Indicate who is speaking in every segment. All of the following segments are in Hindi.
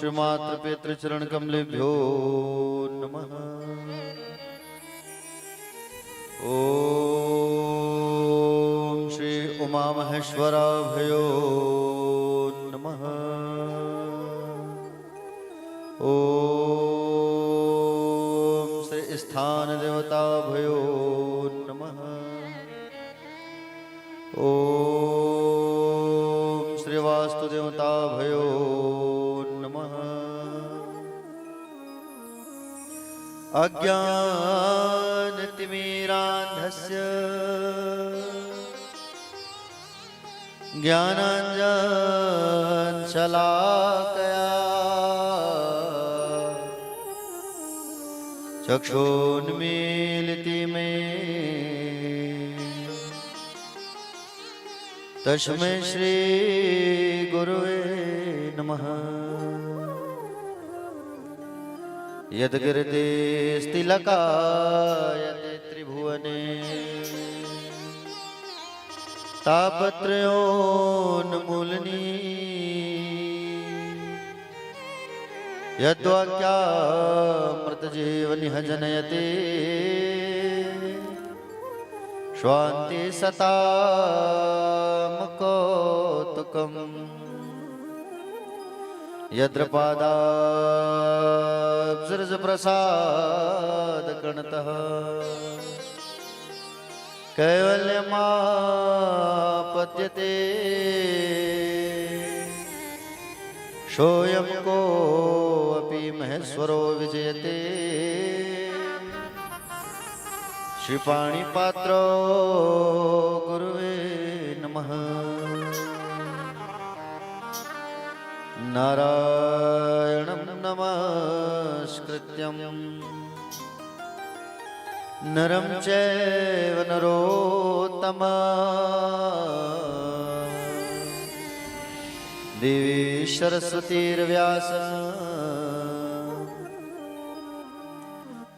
Speaker 1: श्रीमात्र पितृचरण कमलेभ्यो नमः। ओम श्री उमा महेश्वराभयो नमः। ओम श्री स्थान देवताभयो नमः। ओम श्री वास्तु देवताभयो नमः। अज्ञानतिमिरान्धस्य ज्ञानाञ्जनशलाकया चक्षुन्मीलितं तस्मै श्री गुरुवे नमः। यद्गिरितिस्तिलकायते त्रिभुवने तापत्रयोन्मूलनी यद्वाक्यामृतजीवनिह जनयते स्वान्ति सतामकौतुकम् यत्र पादाब्जरजप्रसादकणतः कैवल्यमापद्यते सोऽयं कोऽपि महेश्वरो विजयते श्रीपाणिपात्रो गुरुवे नमः। नारायणं नमस्कृत्यं नरं चैव नरोत्तमं देवी सरस्वतीर्व्यासं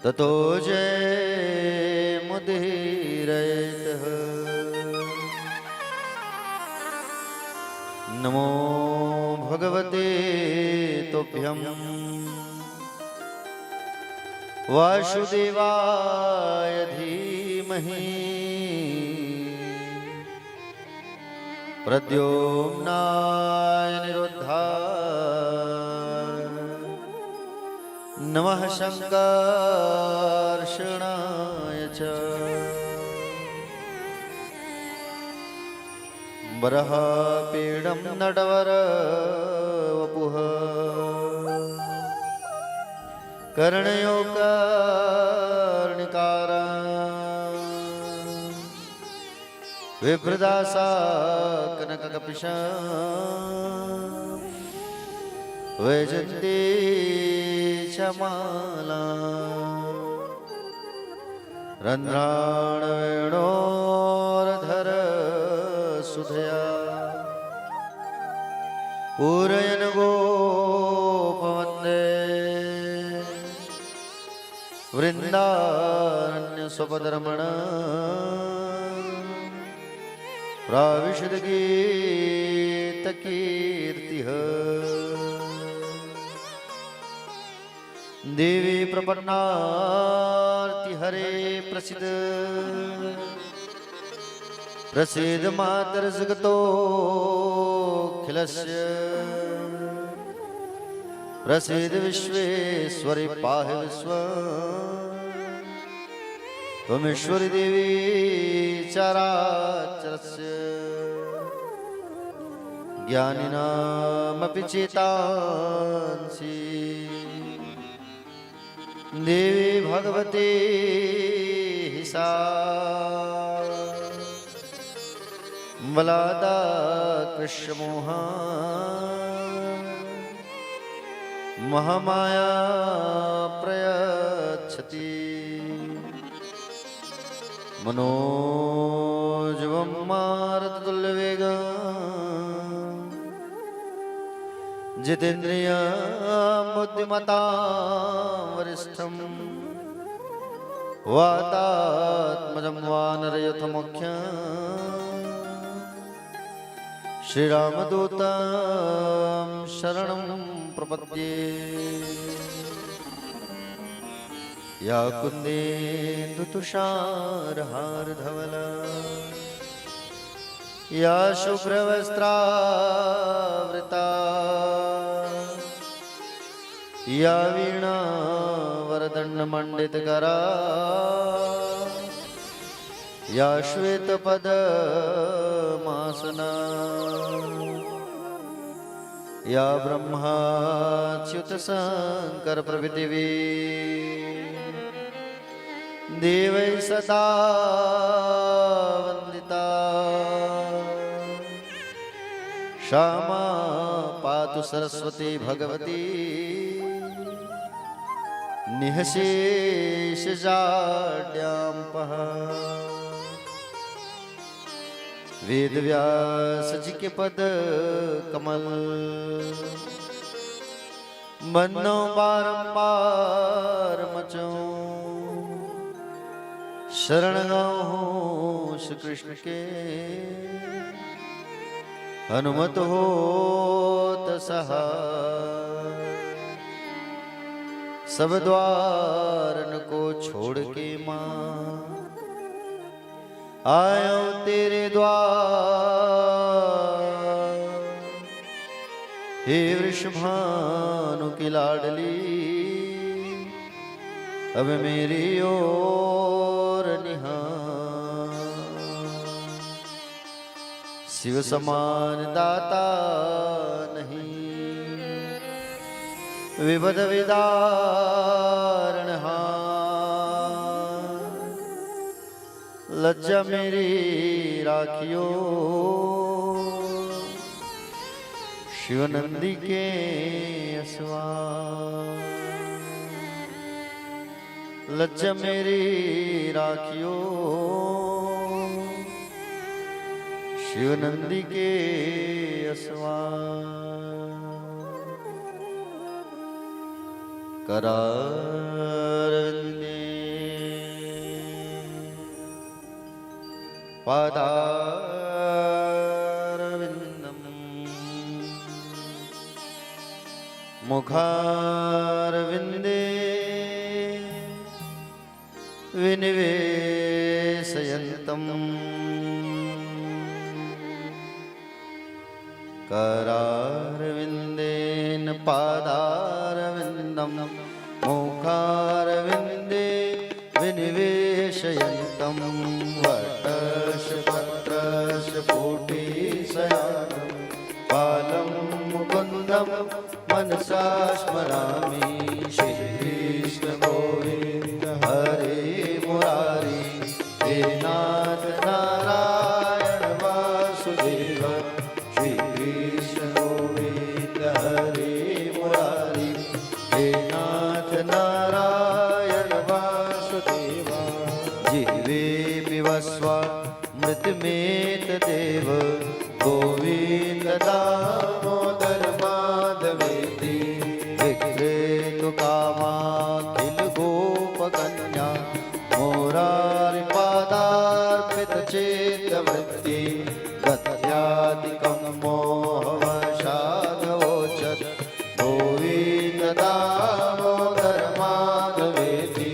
Speaker 1: ततो जयमुदीरयेत्। नमो भगवते तुभ्यं वासुदेवाय धीमहि प्रद्युम्नाय निरुद्धाय नमः शङ्कर्षणाय च बरहपीडं नटवरवपुः कर्णयो कर्णिकारं विभ्रदासा कनककपिशं वैजन्ती च माला रन्ध्राणवेणोरधर सुधया पूरयन् गोपवन्दे वृन्दारण्यस्वपदरमण प्राविशद्गीतकीर्तिः। देवी प्रपन्नार्तिहरे प्रसीद प्रसीद मातर्जगतोऽखिलस्य प्रसीद विश्वेश्वरि पाहि विश्वम् त्वमेश्वरी देवी चराचरस्य ज्ञानिनामपि चेतांसि देवी भगवती सा बलादा कृष्णमोहा महामाया प्रयच्छति मनोजवं मारुततुल्यवेगं जितेन्द्रियं बुद्धिमतां वरिष्ठं वातात्मजं वानरयुतमुख्यं श्रीरामदूतं शरणं प्रपद्ये। या कुन्देन्दुतुषारहारधवला या शुभ्रवस्त्रावृता या वीणावरदण्डमण्डितकरा या श्वेतपद्मासना या ब्रह्माच्युतशङ्करप्रभृतिवी देवै सदा वन्दिता। क्षमा पातु सरस्वती भगवती निःशेषजाड्याम्पः। वेदव्यास जी के पद कमल बन्नो बारंबार मचो। शरण गाऊं श्री कृष्ण के हनुमत हो सहाय। सब द्वारन को छोड़ के मां आयो तेरे द्वार। हे वृषभानु की लाडली अब मेरी ओर निहार। शिव समान दाता नहीं विपद विदारणहार। लज्जा मेरी राखियो शिव नंदी के असवार। लज्जा मेरी राखियो शिव नंदी के असवार। करारविंदे पादारविंदम मुखारविंदे विनिवेशयन्तं। करारविंदेन पादारविंदम मुखारविंदे विनिवेशयन्तं। वटशपत्रशपुटीशयानं बालं मुकुन्दं मनसा स्मरामि। श्रीकृष्ण गोविन्द हरे मुरारी हे नाथ नारायण वासुदेव। श्रीकृष्ण गोविन्द हरे मुरारी हे नाथ नारायण वासुदेव। जीवे विवस्व मृतमेतदेव गोविन्द दामोदर माधवेति। विक्रेतु कामाखिल गोपकन्या मोरारि पादार्पित चेतवृत्ति। गत्यादिकं मोहवशादवोचत् गोविन्द दामोदर माधवेति।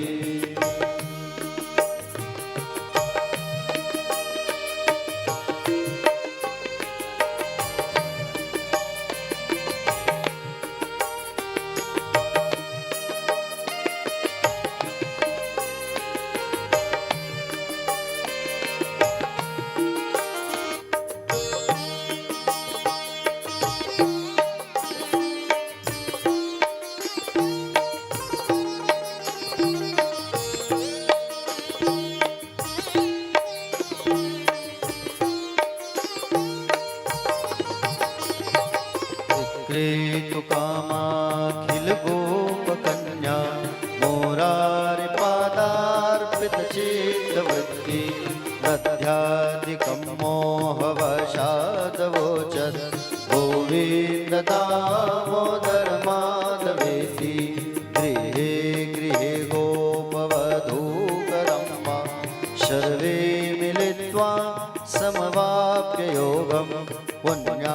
Speaker 1: विक्रेतु कामाखिल गोपकन्या मोरारि पादार्पित चेतवृत्ति। दध्यादिकं मोहवशादवोचत् गोविन्द दामोदर माधवेति। गृहे गृहे गोपवधूकरम्मा सर्वे मिलित्वा समवाप्य योगं। पुण्या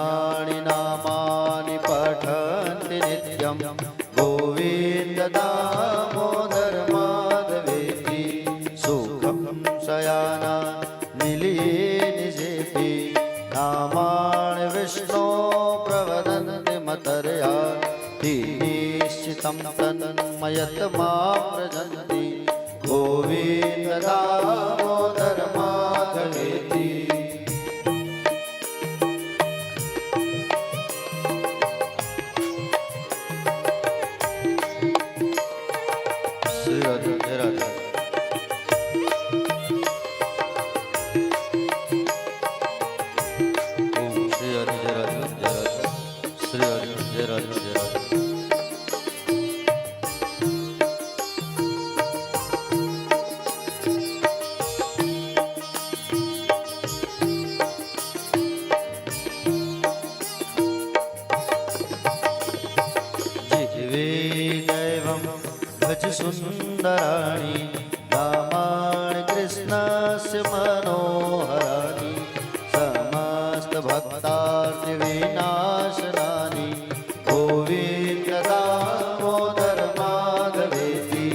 Speaker 1: मतर्या निश्चितं तन्मयत मां व्रजन्ति गोविन्द दामोदर माधवेति। श्री राधे राधे। ओम श्री राधे राधे राधे। श्री राधे राधे राधे। सुंदराणि नामानि कृष्णस्य मनोहराणि समस्त भक्तार्थ विनाशनानि गोविन्द दामोदर माधवेति।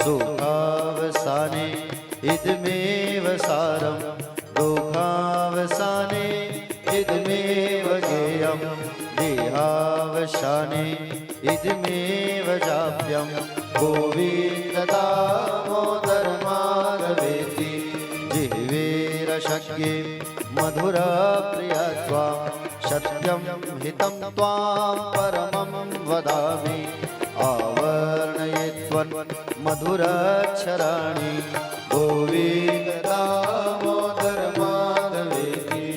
Speaker 1: सुखावसाने इदमेव सारं दुःखावसाने इदमेव गेयं देहावसाने इदमेव जाप्यं गोविन्द दामोदर माधवेति। जिह्वेरशक्ये मधुरप्रिया त्वां सत्यं हितं त्वां परमं वदामि आवर्णयेत्वन् मधुराक्षराणि गोविन्द दामोदर माधवेति।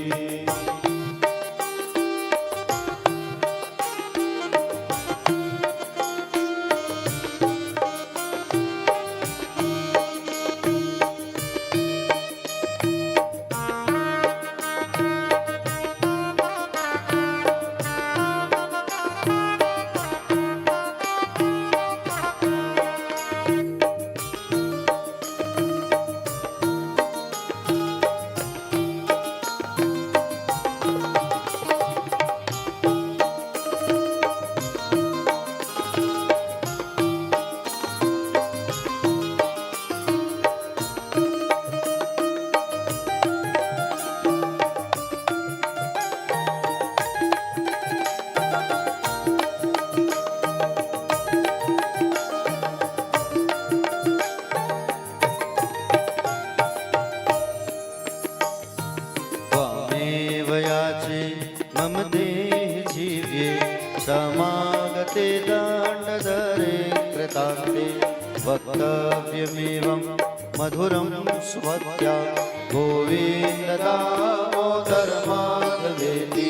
Speaker 1: मम देह जीव्ये समागते दाण्डधरे कृतान्ते वक्तव्यमेवं मधुरं स्वत्या गोविन्द दामोदर माधवेति।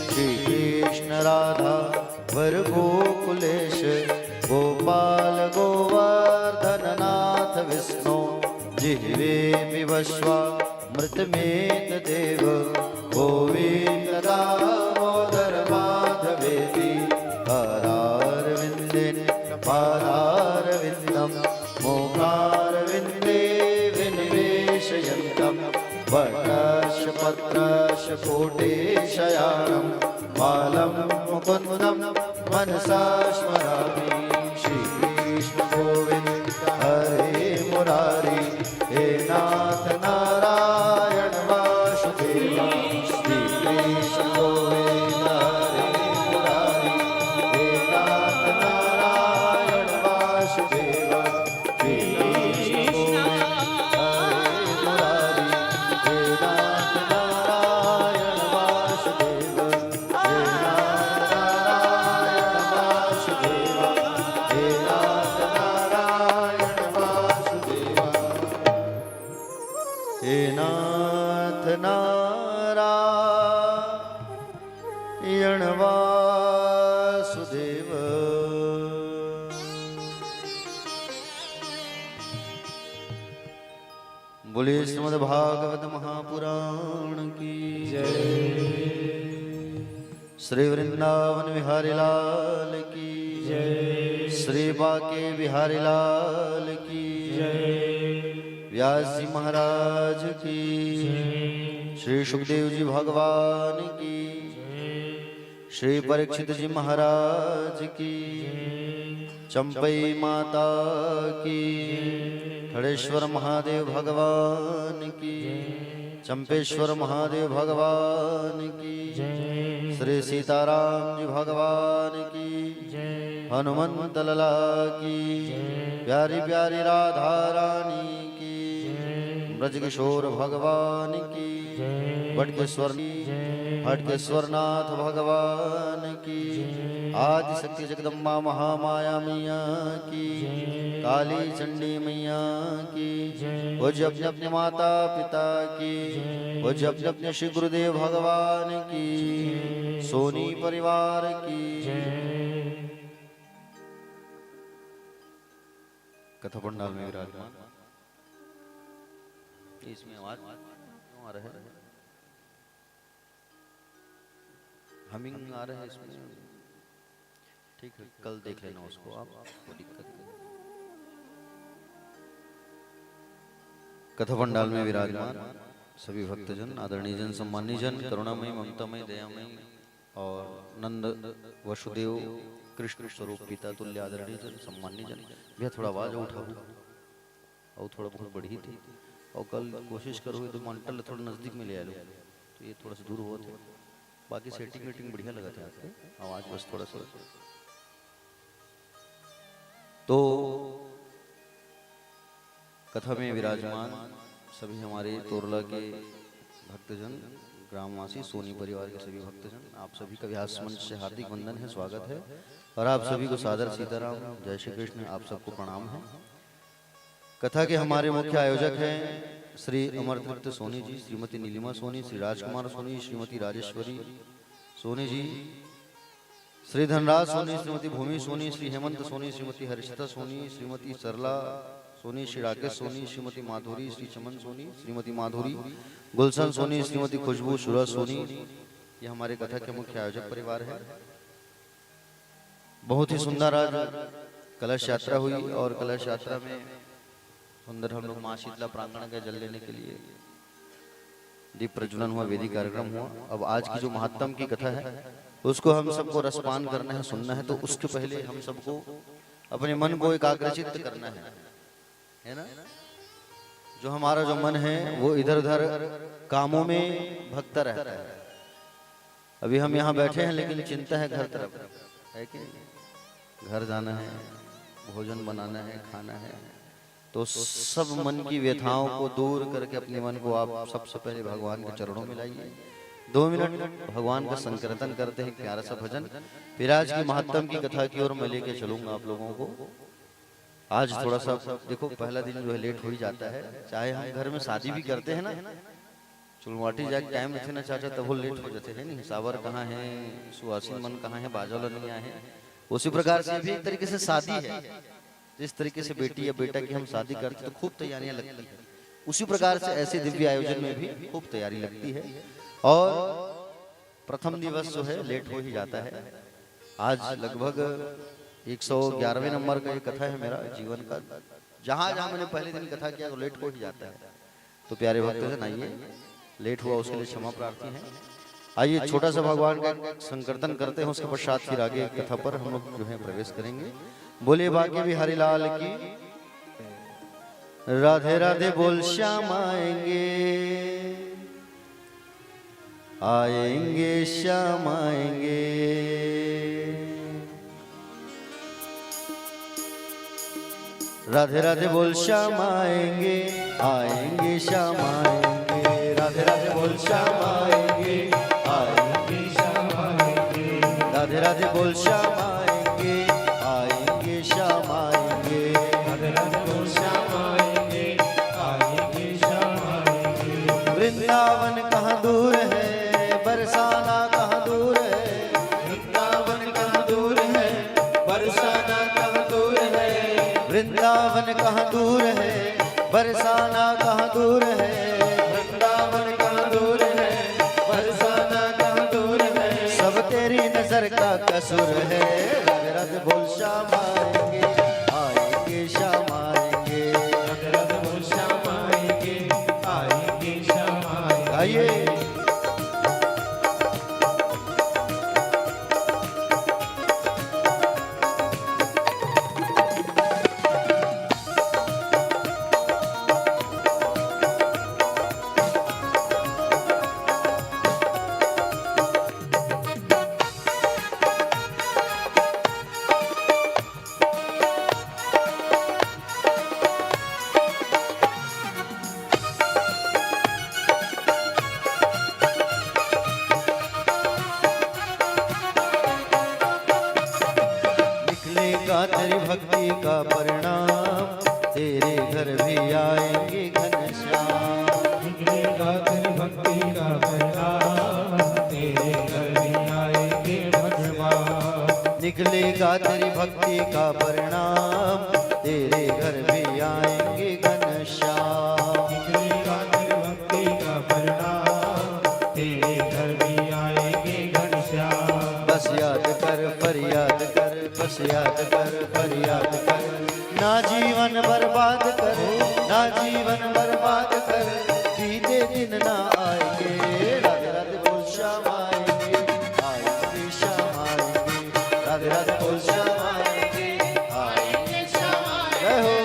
Speaker 1: श्रीकृष्ण राधा वर गोकुलेश गोपाल गोवर्धननाथ विष्णु जिह्वे विवश्वा मृतमेत देव गोविन्द दामोदर माधवेति। हरारविन्दे पादारविन्दं मोक्षारविन्दे विनिवेशयन्तं वटस्य पत्रस्य कोटेशयानं बालं मुकुन्दं मनसा स्मरामि। श्रीकृष्ण गोविन्द हरे मुरारी हे नाथ नारायण वासुदेव। श्रीकृष्ण गोविन्द हरे मुरारी हे नाथ नारायण वासुदेव। श्रीकृष्ण गोविन्द हरे मुरारी हे नाथ नारायण वासुदेव। हे नाथ नारायण वासुदेव। हे नाथ नारायण वासुदेव। हे नाथ नारायण वासुदेव। बोलिए श्रीमद् भागवत महापुराण की जय। श्री वृंदावन बिहारी लाल की जय। श्री बाके बिहारी लाल की जय। व्यास जी महाराज की, श्री सुखदेव जी भगवान की, श्री परीक्षित जी महाराज की, चंपई माता की, खड़ेश्वर महादेव भगवान की, चंपेश्वर महादेव भगवान की
Speaker 2: जय।
Speaker 1: श्री सीताराम जी भगवान की
Speaker 2: जय।
Speaker 1: हनुमंत लला की प्यारी प्यारी राधा रानी की ब्रजकिशोर भगवान की बटकेश्वर हटकेश्वरनाथ भगवान की आदि शक्ति जगदम्बा महामाया मैया की काली चंडी मैया की पूज्य अपने अपने माता पिता की पूज्य अपने अपने श्री गुरुदेव भगवान की सोनी परिवार की कथा पंडाल में विराजमान इसमें आवाज क्यों आ रहा है? हमिंग आ रहा है इसमें। ठीक है, कल देख लेना उसको आप, कोई दिक्कत नहीं। कथा पंडाल में विराजमान सभी भक्तजन, आदरणीय जन, सम्मानीय जन, करुणामय, ममतामय, दयामय और नंद वसुदेव कृष्ण स्वरूप पिता तुल्य आदरणीय जन, सम्मानीय जन। भैया थोड़ा आवाज उठाओ और थोड़ा बहुत बढ़ी थी, और कल कोशिश करोगे तो मॉनिटर थोड़ा नजदीक में ले आ लो, तो ये थोड़ा सा दूर हुआ था। बाकी सेटिंग वेटिंग बढ़िया लगा था आपके, आवाज बस थोड़ा सा। तो कथा में विराजमान सभी हमारे तोरला के भक्तजन, ग्रामवासी, सोनी परिवार के सभी भक्तजन, आप सभी का व्यास मंच से हार्दिक वंदन है, स्वागत है। और आप सभी को सादर सीताराम, जय श्री कृष्ण, आप सबको प्रणाम है। कथा के हमारे मुख्य आयोजक हैं श्री अमरतीर्थ सोनी जी, श्रीमती नीलिमा सोनी, श्री राजकुमार सोनी, श्रीमती राजेश्वरी सोनी जी, श्री धनराज सोनी, श्रीमती भूमि सोनी, श्री हेमंत सोनी, श्रीमती हर्षिता सोनी, श्रीमती सरला सोनी, श्री राकेश सोनी, श्रीमती माधुरी, श्री चमन सोनी, श्रीमती माधुरी, गुलशन सोनी, श्रीमती खुशबू, सूरज सोनी, ये हमारे कथा के मुख्य आयोजक परिवार है। बहुत ही सुंदर आज कलश यात्रा हुई, और कलश यात्रा में सुंदर हम लोग माँ शीतला प्रांगण के जल लेने के लिए दीप प्रज्वलन हुआ, वेदी कार्यक्रम हुआ। अब आज की जो महात्म की कथा है उसको हम सबको रसपान करना है, सुनना है, तो उसके पहले हम सबको अपने मन को एकाग्रचित करना है ना। जो हमारा जो मन है वो इधर उधर कामों में भगता रहता है। अभी हम यहाँ बैठे हैं लेकिन चिंता है घर तरफ, है कि घर जाना है, भोजन बनाना है, खाना है, तो सब मन की व्यथाओं को दूर करके अपने मन को आप सबसे पहले भगवान के चरणों में लाइए। 2 मिनट भगवान का संकीर्तन करते हैं, प्यारा सा भजन, फिर आज की महात्म की कथा की ओर मैं लेके चलूंगा आप लोगों को। आज थोड़ा सा देखो, पहला दिन जो है लेट हो ही जाता है, चाहे हम घर में शादी भी करते हैं ना, चुलवाटी जाके टाइम रखे ना चाचा, तब वो लेट हो जाते हैं। नहीं, सावर कहाँ है, सुहासिन मन कहाँ है, बाजौला नहीं आए हैं। उसी प्रकार से भी एक तरीके से शादी है, जिस तरीके से बेटी या बेटा की हम शादी करते तो खूब तैयारियां लगती है, उसी प्रकार से ऐसे दिव्य आयोजन में भी खूब तैयारी लगती है। और प्रथम दिवस जो है लेट हो ही जाता है। आज लगभग 111वें नंबर का ये कथा है मेरा जीवन का। जहां जहां मैंने पहले दिन कथा किया तो लेट हो ही जाता है। तो प्यारे भक्तजन, आइए, लेट हुआ उसके लिए क्षमा प्रार्थी है। आइए छोटा सा भगवान का संकीर्तन करते हैं, उसके पश्चात फिर आगे कथा पर हम लोग जो है प्रवेश करेंगे। बोले बाकी बिहारी लाल की, राधे राधे बोल श्याम आएंगे, आएंगे श्याम आएंगे। राधे राधे बोल श्याम आएंगे, आएंगे श्याम आएंगे। राधे राधे बोल श्याम आएंगे, आएंगे श्याम आएंगे। राधे राधे बोल श्याम आएंगे, आएंगे श्याम आएंगे। राधे राधे बोल श्याम आएंगे, आएंगे श्याम आएंगे। वृंदावन कहाँ दूर है, बरसाना कहाँ दूर है। वृंदावन कहाँ दूर है, बरसाना कहाँ दूर है। वृंदावन कहाँ दूर है, बरसाना कहाँ दूर है। वृंदावन कहाँ दूर है, बरसाना कहाँ दूर है। सब तेरी नजर का कसूर है। राधे राधे बोल श्याम आएंगे, आएंगे श्याम आएंगे। राधे राधे बोल श्याम आएंगे, आएंगे श्याम आएंगे। आइए निकलेगा तेरी भक्ति का परिणाम, तेरे घर भी आएंगे घनश्याम।
Speaker 2: निकलेगा तेरी भक्ति का परिणाम, तेरे घर भी आएंगे भगवान।
Speaker 1: निकलेगा तेरी भक्ति का परिणाम, तेरे घर भी आएंगे घनश्याम।
Speaker 2: निकलेगा तेरी भक्ति का परिणाम, तेरे घर भी आएंगे घनश्याम।
Speaker 1: बस याद कर फरियाद कर, बस याद कर फरियाद कर, ना जीवन बर्बाद कर, ना जीवन बर्बाद कर, बीते दिन ना आएंगे। राधे राधे बोल श्याम आएंगे, आएंगे श्याम आएंगे, राधे राधे बोल श्याम आएंगे, आएंगे श्याम आएंगे। जय हो।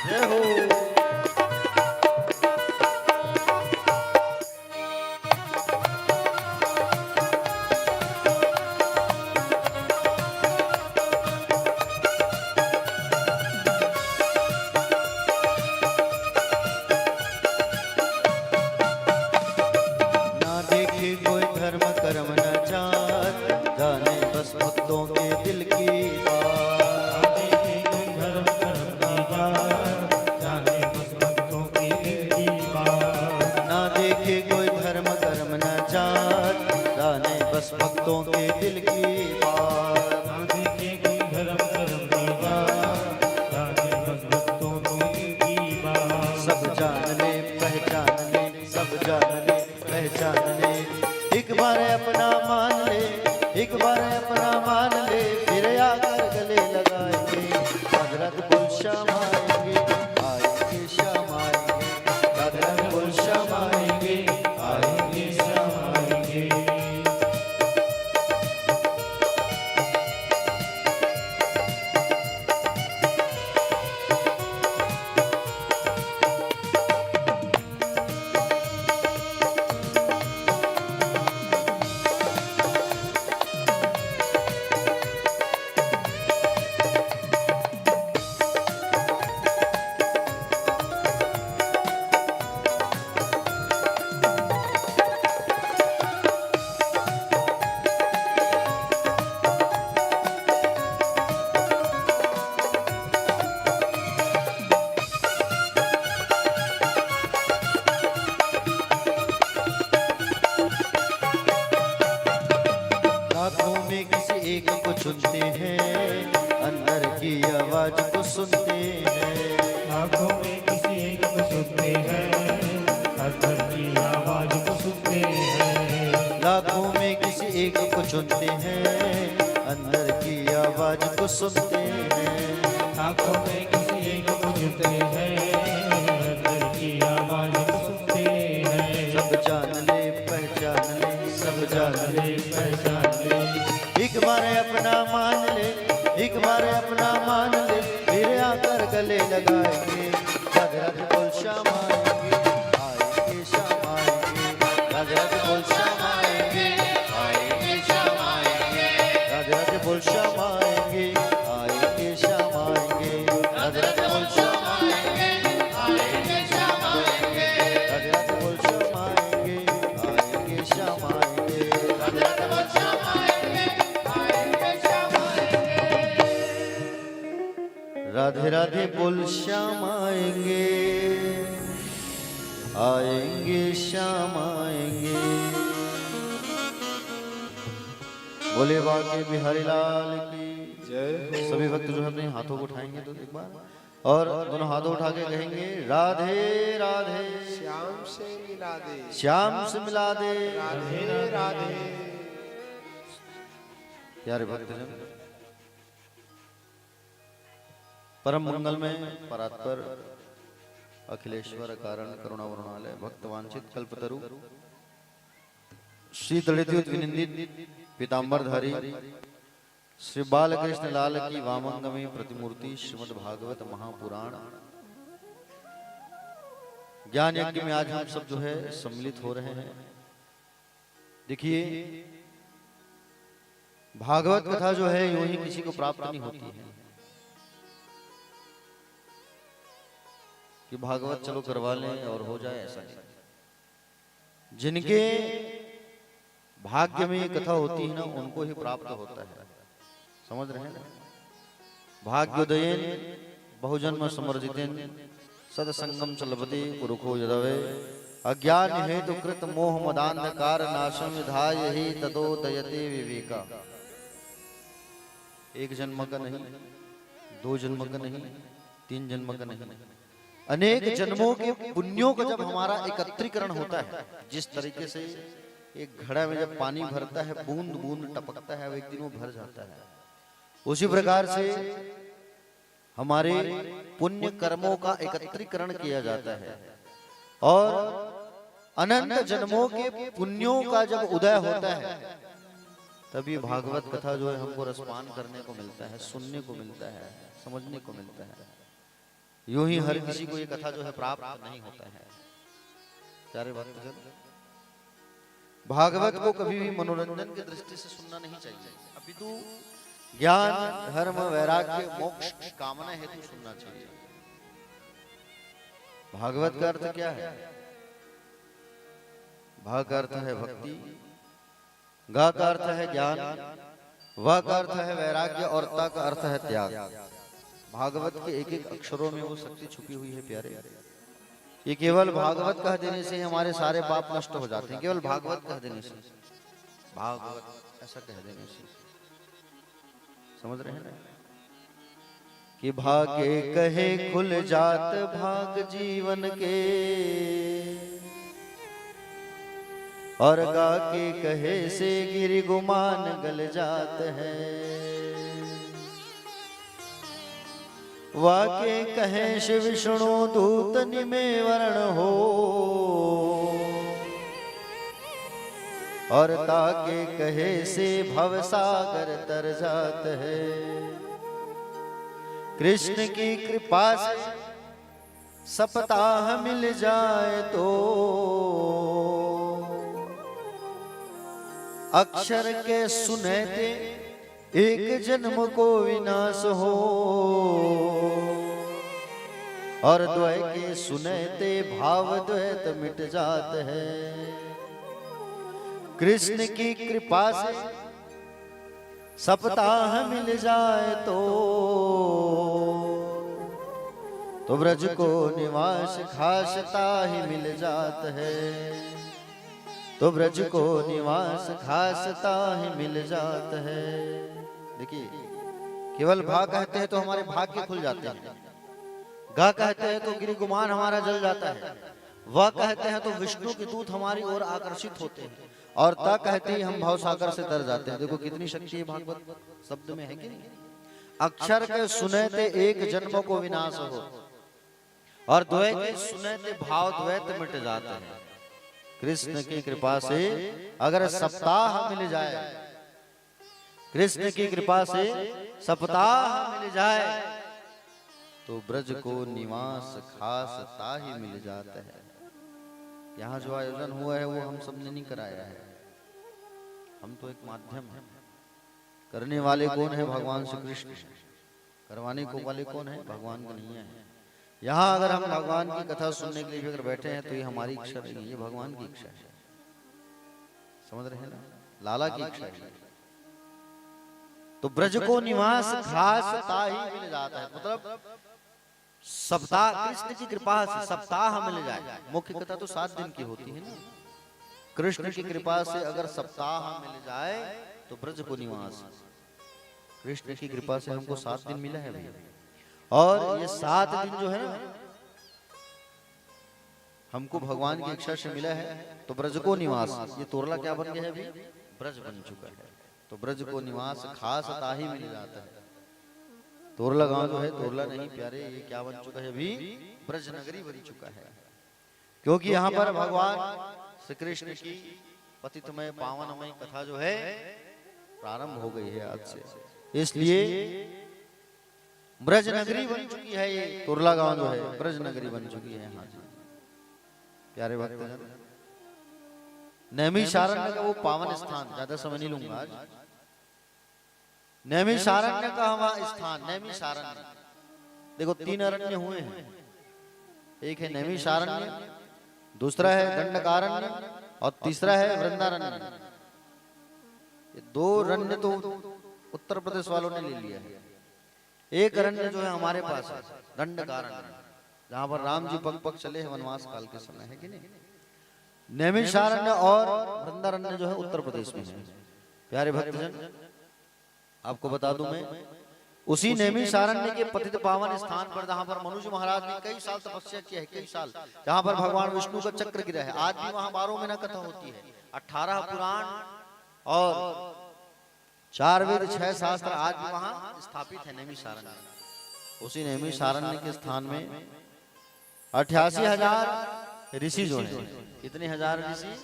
Speaker 1: जय हो। ना देखे कोई धर्म कर्म न जात, जाने बस भक्तों के दिल की बात।
Speaker 2: देखे कोई धर्म कर्म की बात, जाने बस भक्तों की दिल की बात।
Speaker 1: ना देखे कोई धर्म कर्म न जात, जाने बस भक्तों के दिल की बात।
Speaker 2: ना देखे कोई धर्म कर्म की बात, जाने बस भक्तों की दिल की बात।
Speaker 1: सब जान ले पहचान ले, सब जान ले पहचान ले, एक बार अपना मान ले, एक बार अपना मान ले, फिर आकर गले लगाएंगे। राधे राधे बोल श्याम आएंगे, आएंगे श्याम आएंगे, राधे राधे बोल श्याम आएंगे, आएंगे श्याम आएंगे। लाखों में किसी एक को चुनते हैं, अंदर की आवाज को सुनते हैं।
Speaker 2: आँखों में किसी एक को सुनते हैं, अंदर की आवाज को सुनते हैं।
Speaker 1: लाखों में किसी एक को चुनते हैं, अंदर की आवाज को सुनते हैं।
Speaker 2: आँखों में किसी एक को सुनते हैं, अंदर की आवाज को सुनते हैं।
Speaker 1: सब जान ले पहचान ले, सब जान ले
Speaker 2: पहचान ले,
Speaker 1: एक बार अपना मान ले, एक बार अपना मान ले, फिर आकर गले लगाएंगे। राधे राधे बोल श्याम आएंगे, आएंगे श्याम आएंगे, राधे राधे बोल श्याम आएंगे, आएंगे श्याम आएंगे, राधे राधे बोल श्याम आएंगे, आएंगे श्याम आएंगे, राधे राधे बोल श्याम आएंगे, आएंगे श्याम आएंगे, राधे राधे बोल श्याम आएंगे, आएंगे श्याम आएंगे, राधे राधे बोल श्याम आएंगे, आएंगे श्याम आएंगे। राधे राधे बोल श्याम आएंगे, आएंगे श्याम आएंगे। बोले बाके बिहारी लाल की जय। सभी भक्त जो है अपने हाथों को उठाएंगे तो एक बार, और दोनों हाथों उठा के कहेंगे राधे राधे,
Speaker 3: श्याम से मिला दे,
Speaker 1: श्याम से मिला दे।
Speaker 3: राधे राधे।
Speaker 1: प्यारे भक्तजन, परम मंगल में परात्पर अखिलेश्वर कारण करुणा वरुणालय भक्त वांछित कल्पतरु श्री दलित विनिंदित पीताम्बरधारी श्री बालकृष्ण लाल की वामंगमी प्रतिमूर्ति श्रीमद् भागवत महापुराण ज्ञान यज्ञ में आज हम सब जो है सम्मिलित हो रहे हैं। देखिए, भागवत कथा जो है यूं ही किसी को प्राप्त नहीं होती है कि भागवत चलो करवा लें और हो जाए, ऐसा नहीं। जिनके भाग्य में ये कथा होती है ना, उनको ही प्राप्त होता है। समझ रहे हैं ना? भाग्योदयेन बहुजन्म समर्जितेन सदसंगम च लभते पुरुषो यदवे अज्ञान हेतु कृत मोह मदांधकार नाशम विधाय ही तदोदयते विवेका। एक जन्म का नहीं, दो जन्म का नहीं, तीन जन्म का नहीं, अनेक जन्मों के पुण्यों का जब हमारा एकत्रीकरण होता है, जिस तरीके से एक घड़ा में जब पानी भरता है, बूंद बूंद टपकता है, एक दिन वो भर जाता है, उसी प्रकार से हमारे पुण्य कर्मों का एकत्रीकरण किया जाता है और अनंत जन्मों के पुण्यों का जब उदय होता है, तभी भागवत कथा जो है हमको रसपान करने को मिलता है, सुनने को मिलता है, समझने को मिलता है। यूं ही हर किसी को ये कथा जो है प्राप्त नहीं होता है। प्यारे भक्तजन, भागवत को कभी भी मनोरंजन की दृष्टि से सुनना नहीं चाहिए, अपितु ज्ञान, धर्म, वैराग्य, मोक्ष की कामना हेतु सुनना चाहिए। भागवत का अर्थ क्या है? भा का अर्थ है भक्ति, गा का अर्थ है ज्ञान, वा का अर्थ है वैराग्य और ता का अर्थ है त्याग। भागवत के एक एक अक्षरों में वो शक्ति छुपी हुई है प्यारे। ये केवल भागवत कह देने से हमारे सारे पाप नष्ट हो जाते हैं, केवल भागवत कह देने से, भागवत ऐसा कह देने से। समझ रहे हैं ना? कि भागे कहे खुल जात भाग जीवन के और गा के कहे से गिर गुमान गल जात है। वाके कहे शिव विष्णु दूत निमें वर्ण हो और ताके कहे से भव सागर तर जात है। कृष्ण की कृपा से सप्ताह मिल जाए तो अक्षर के सुनते एक जन्म को विनाश हो और द्वय के सुनते भाव द्वैत मिट जात है। कृष्ण की कृपा से सप्ताह मिल जाए तो ब्रज को निवास खासता ही मिल जात है, तो ब्रज को निवास खासता ही मिल जात है। देखिए, केवल भा कहते हैं तो हमारे भाग्य खुल जाते हैं, गा कहते हैं तो गिरि गुमान हमारा जल जाता है, वह कहते हैं तो विष्णु के दूत हमारी ओर आकर्षित होते हैं और ता कहते ही हम भवसागर से तर जाते हैं। देखो कितनी शक्ति है भागवत शब्द में, है कि नहीं? अक्षर के सुनते एक जन्म को विनाश हो और द्वैत के सुनते भाव द्वैत मिट जाते हैं। कृष्ण की कृपा से अगर सप्ताह मिल जाए, कृष्ण की कृपा से सप्ताह मिल जाए तो ब्रज को निवास खासता ही मिल जाता है। यहाँ जो आयोजन हुआ है वो हम सबने नहीं कराया है, हम तो एक माध्यम है। करने वाले कौन है? भगवान श्री कृष्ण। करवाने को वाले कौन है? भगवान कन्हैया है। यहाँ अगर हम भगवान की कथा सुनने के लिए भी अगर बैठे हैं तो ये हमारी इच्छा नहीं है, ये भगवान की इच्छा है। समझ रहे हैं ना? लाला की इच्छा है। तो ब्रज को निवास खासता ही मिल जाता है, मतलब सप्ताह, कृष्ण की कृपा से सप्ताह मिल जाए। मुख्य कथा तो 7 दिन की होती है ना, कृष्ण की कृपा से अगर सप्ताह मिल जाए तो ब्रज को निवास। कृष्ण की कृपा से हमको 7 दिन मिला है भैया, और ये 7 दिन जो है ना हमको भगवान की इच्छा से मिला है। तो ब्रज को निवास, ये तोरला क्या बन गया है अभी? ब्रज बन चुका है। तो ब्रज को निवास खासता ही मिल जाता है। तोरला गांव जो है, तोरला नहीं प्यारे, ये क्या बन चुका है अभी? ब्रज नगरी बन चुका है। क्योंकि यहाँ पर भगवान श्री कृष्ण की पतितमय पावनमय कथा जो है प्रारंभ हो गई है आज से। इसलिए ब्रज नगरी बन चुकी है ये तुरला गांव जो है, ब्रज नगरी बन चुकी है। हाँ जी प्यारे भक्तजन, नैमिषारण्य का वो पावन स्थान, ज्यादा समय नहीं लूंगा आज। नैमिषारण्य का हमारा स्थान नैमिषारण्य, देखो 3 अरण्य हुए हैं, एक है नैमिषारण्य, दूसरा है दंडकारण्य और तीसरा है वृंदारण्य। ये 2 अरण्य तो उत्तर प्रदेश वालों ने ले लिया है। एक अरण्य जो है हमारे पास है दंडकारण्य, जहां पर राम जी पग चले हैं वनवास काल के समय, है कि नहीं। नैमिषारण्य और वृंदारण्य जो है उत्तर प्रदेश में है। प्यारे भक्तजन, आपको बता दूं मैं, उसी नैमिषारण्य के पतित पावन स्थान पर जहां पर मनुज महाराज ने कई साल तपस्या किया है, कई साल, जहां पर भगवान विष्णु का चक्र गिरा है, आज भी वहां 12 महीना कथा होती है। 18 पुराण और 4 वेद 6 शास्त्र आज भी वहां स्थापित है नैमिषारण्य। उसी नैमिषारण्य के स्थान में 88,000 ऋषि जो है, कितने हजार ऋषि,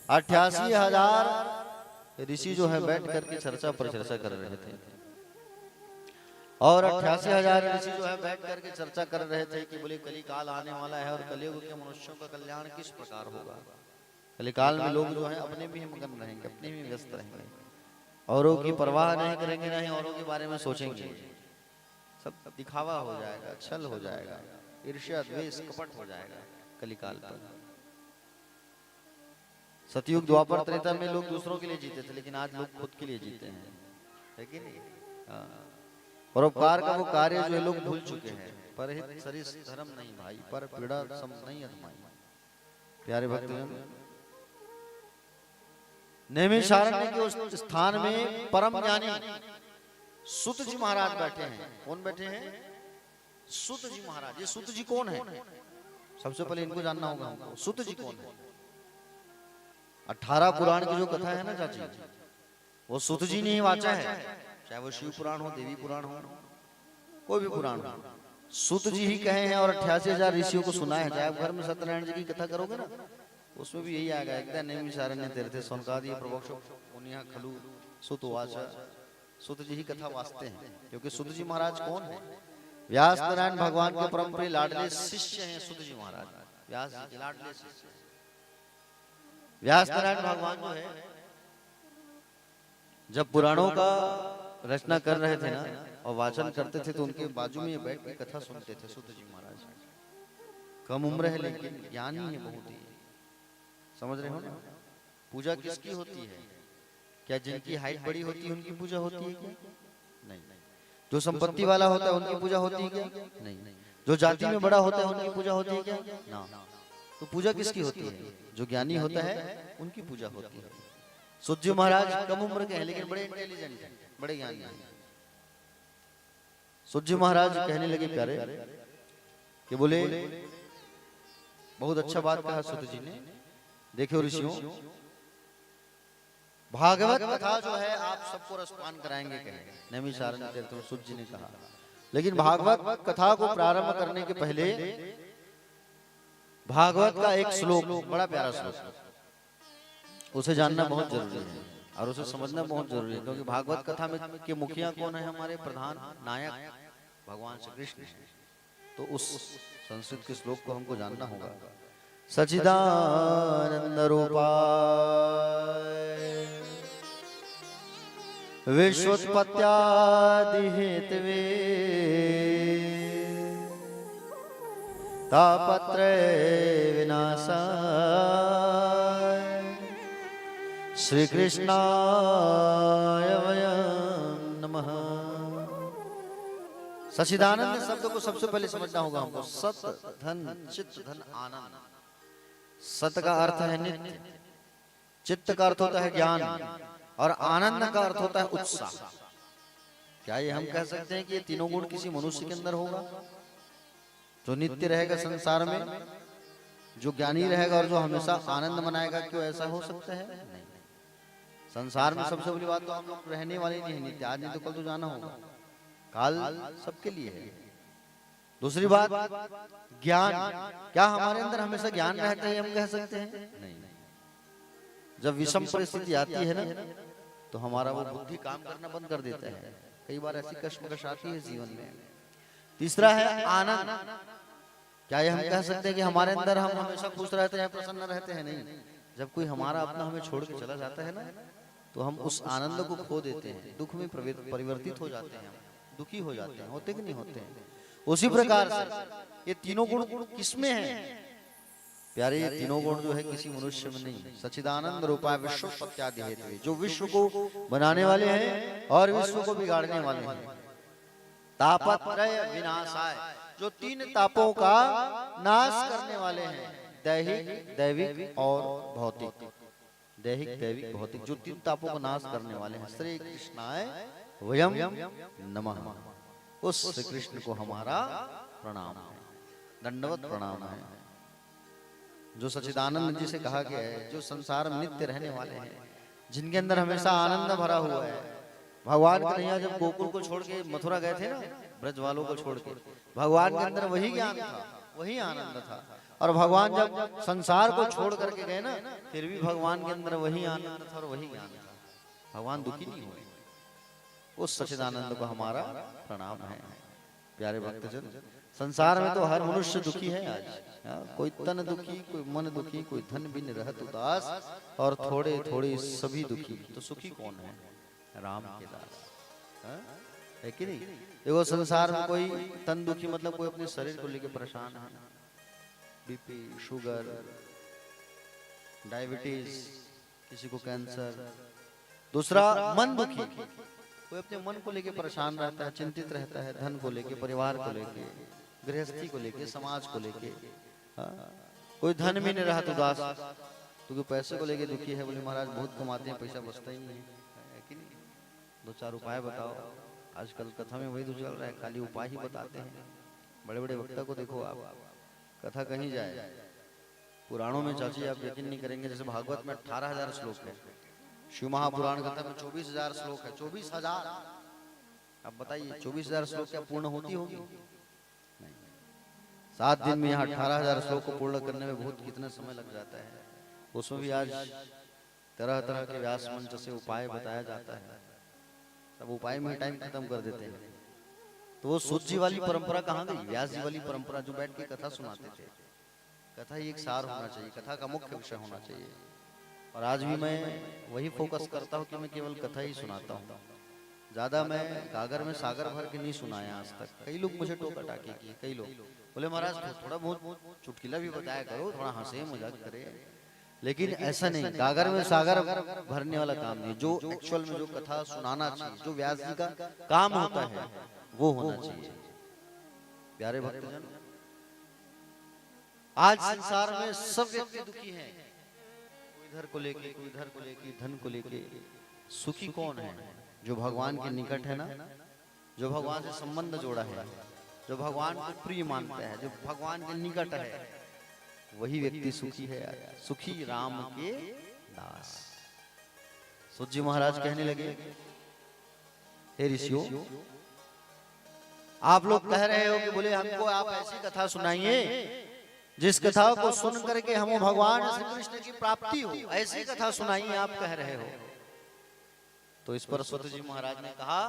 Speaker 1: 88,000 ऋषि जो है बैठ करके चर्चा पर चर्चा कर रहे थे। और 88,000 ऋषि जो है बैठ करके चर्चा कर रहे थे कि बोले कली काल आने वाला है और कलयुग के मनुष्यों का कल्याण किस प्रकार होगा। कली काल में लोग जो है अपने भी मगन रहेंगे, अपने भी व्यस्त रहेंगे, औरों की परवाह नहीं करेंगे, नहीं औरों के बारे में सोचेंगे, सब दिखावा हो जाएगा, छल हो जाएगा, ईर्ष्या द्वेष कपट हो जाएगा कलिकाल पर। सतयुग द्वापर त्रेता में लोग दूसरों के लिए जीते थे, लेकिन आज लोग खुद के लिए जीते हैं, है कि नहीं। परोपकार का वो कार्य जो है लोग भूल चुके हैं। परहित सरिस धर्म नहीं भाई, पर पीड़ा सम नहीं अधमाई। प्यारे भक्तजन, नैमिषारण्य के उस स्थान में परम ज्ञानी सुत जी महाराज बैठे हैं। कौन बैठे हैं? सुत जी महाराज। ये सुत जी कौन है? सबसे पहले इनको जानना होगा हमको, सुत जी कौन है। 18 पुराण की जो कथा है ना चाची, वो सुत जी ने ही वाचा है, चाहे वो शिव पुराण हो, देवी पुराण हो, कोई भी पुराण हो, सुत जी ही कहे हैं। और 88,000 ऋषियों को सुनाए हैं। चाहे आप घर में सत्यनारायण जी की कथा करोगे ना, उसमें भी यही आएगा, एकदम नैमिषारण्य तीर्थे सौनकादि प्रवक्ष पुण्य खलु सुत वाचा। सुत जी ही कथा वाचते हैं, क्योंकि सुत जी महाराज कौन है? व्यास नारायण भगवान के परम प्रिय लाडले शिष्य हैं सुत जी महाराज। व्यास जी के लाडले शिष्य। व्यास नारायण भगवान जो है जब पुराणों का रचना कर रहे थे ना और वाचन करते थे, तो उनके बाजू में बैठ के कथा सुनते थे सुत जी महाराज। कम उम्र है लेकिन ज्ञानी है बहुत ही, समझ रहे हो ना। पूजा किसकी होती है? क्या जिनकी हाइट बड़ी होती है उनकी पूजा होती है क्या? नहीं। जो संपत्ति वाला होता है उनकी पूजा होती है क्या? नहीं। जो जाति में बड़ा होता है उनकी पूजा होती है क्या? ना। तो पूजा किसकी होती है? जो ज्ञानी होता है उनकी पूजा होती है। सुत जी महाराज कम उम्र के हैं लेकिन बड़े इंटेलिजेंट हैं, बड़े ज्ञानी हैं। सुत जी महाराज कहने लगे प्यारे कि बोले बहुत अच्छा बात कहा सुत जी ने। देखो ऋषियों, भागवत कथा जो है आप सबको रसपान कराएंगे, कहे नैमिषारण्य तीर्थ में सुत जी ने कहा। लेकिन भागवत कथा को प्रारंभ करने के पहले भागवत का एक श्लोक, बड़ा प्यारा श्लोक, उसे जानना बहुत जरूरी है और उसे समझना बहुत जरूरी है। क्योंकि भागवत कथा में के मुखिया कौन है? हमारे प्रधान नायक भगवान श्री कृष्ण। तो उस संस्कृत के श्लोक को हमको जानना होगा। सच्चिदानंद रूपाय विश्वोत्पत्त्यादि हेतवे तापत्रय विनाशाय श्री कृष्णाय वयं नमः। सच्चिदानंद शब्द को सबसे पहले समझना होगा हमको। सत धन चित्त धन आनंद। सत का अर्थ है नित्य, चित्त का अर्थ होता है ज्ञान और आनंद का अर्थ होता है उत्साह। क्या ये हम कह सकते हैं कि ये तीनों गुण किसी मनुष्य के अंदर होगा? जो नित्य रहेगा संसार में, जो ज्ञानी रहेगा और जो हमेशा आनंद मनाएगा, क्यों ऐसा हो सकता है? नहीं। संसार में सबसे बड़ी बात तो हम लोग रहने वाले नहीं है नित्य। आज नहीं तो कल तो जाना होगा, काल सबके लिए है। दूसरी बात ज्ञान। क्या हमारे अंदर हमेशा ज्ञान रहता है हम कह सकते हैं? नहीं। जब विषम परिस्थिति आती है ना, तो हमारा वो बुद्धि काम करना बंद कर देता है। कई बार ऐसी कश्मकश आती है जीवन में। तीसरा है आनंद। क्या ये हम कह सकते हैं कि हमारे अंदर हम हमेशा खुश रहते हैं, प्रसन्न रहते हैं? नहीं। जब कोई हमारा अपना हमें छोड़ के चला जाता है ना, तो हम उस आनंद को खो देते हैं, दुख में परिवर्तित हो जाते हैं, दुखी हो जाते हैं। होते कि नहीं होते हैं? उसी प्रकार से ये तीनों गुण किसमें हैं प्यारे? ये तीनों गुण जो है किसी मनुष्य में नहीं। सच्चिदानंद रूपा विश्वोत्पत्त्यादि हेतु, जो विश्व को बनाने वाले हैं और विश्व को बिगाड़ने वाले हैं। तापत्रय विनाशाय, जो तीन तापों का नाश करने वाले हैं, दैहिक, दैविक और भौतिक। दैहिक, दैविक, भौतिक, जो तीन तापों का नाश करने वाले हैं। श्री कृष्णाय वयम नमः। उस श्री कृष्ण को हमारा प्रणाम है, दंडवत प्रणाम है। जो सच्चिदानंद जी से कहा गया है, जो संसार में नित्य रहने वाले हैं, जिनके अंदर हमेशा आनंद भरा हुआ है। भगवान कन्हैया जब गोकुल को छोड़ के मथुरा गए थे ना, ब्रज वालों को छोड़ के, भगवान के अंदर वही ज्ञान था, वही आनंद था। और भगवान जब संसार को छोड़ करके गए ना, फिर भी भगवान के अंदर वही आनंद था और वही ज्ञान था। भगवान दुखी नहीं हुए। उस सच्चिदानंद को हमारा प्रणाम है। प्यारे भक्तजन, संसार में तो हर मनुष्य दुखी है आज। कोई तन दुखी, कोई मन दुखी, कोई धन बिन रहत उदास, और थोड़े थोड़े सभी दुखी। तो सुखी कौन है? राम के दास, है कि नहीं? देखो संसार में कोई तन दुखी मतलब कोई अपने शरीर को लेकर परेशान है, बीपी, शुगर, डायबिटीज, किसी को कैंसर। दूसरा मन दुखी, कोई अपने मन को लेकर परेशान रहता है, चिंतित रहता है, धन को लेके, परिवार को लेके, गृहस्थी को लेके, समाज को लेके। कोई धन भी नहीं रहा तो उदास, क्योंकि पैसे को लेके दुखी है। बोले महाराज बहुत कमाते हैं, पैसा बचता ही नहीं है कि नहीं? दो चार उपाय बताओ। आजकल कथा में वही तो चल रहा है, खाली उपाय ही बताते हैं। बड़े बड़े वक्ता को देखो आप, कथा कहीं जाए, पुराणों में चाची आप यकीन नहीं करेंगे, जैसे भागवत में 18,000 श्लोक है, शिव महापुराण कथा में 24,000 श्लोक है। 24,000। अब बताइए 24,000 श्लोक क्या पूर्ण होती होगी? नहीं। 7 दिन में यहाँ 18,000 श्लोक को पूर्ण करने में बहुत कितना समय लग जाता है। उसमें भी आज तरह तरह के व्यास मंच से उपाय बताया जाता है, सब उपाय में टाइम खत्म कर देते हैं। तो वो सूत जी वाली परंपरा कहाँ गई? व्यास जी वाली परंपरा जो बैठ के कथा सुनाते थे। कथा ही एक सार होना चाहिए, कथा का मुख्य विषय होना चाहिए। और आज भी मैं वही फोकस करता हूँ कि मैं केवल कथा ही सुनाता हूँ। ज्यादा मैं गागर में सागर भर के नहीं सुनाया आज तक। कई लोग मुझे टोका टाकी किए, कई लोग बोले महाराज थोड़ा बहुत चुटकुला भी बताया करो, थोड़ा हंसे मजाक करे। लेकिन ऐसा नहीं, गागर में सागर भरने वाला काम नहीं। जो एक्चुअल में जो कथा सुनाना चाहिए, जो व्यास जी का काम होता है, वो होना चाहिए। प्यारे भक्तजन, आज संसार में सब व्यक्ति दुखी हैं, कोई इधर को लेके, कोई इधर को लेके, धन को लेके। सुखी कौन है? जो भगवान के निकट है ना, जो भगवान से संबंध जोड़ा है, जो भगवान को प्रिय मानता है, जो भगवान के निकट है, वही व्यक्ति सुखी है। सुखी राम के दास। सूत जी महाराज कहने लगे, हे ऋषियों, आप लोग कह रहे हो कि बोले हमको आप ऐसी कथा सुनाइए जिस कथा को सुन करके हमें भगवान श्री कृष्ण की प्राप्ति हो, ऐसी कथा सुनाइए आप कह रहे हो। तो इस पर सूत जी महाराज ने कहा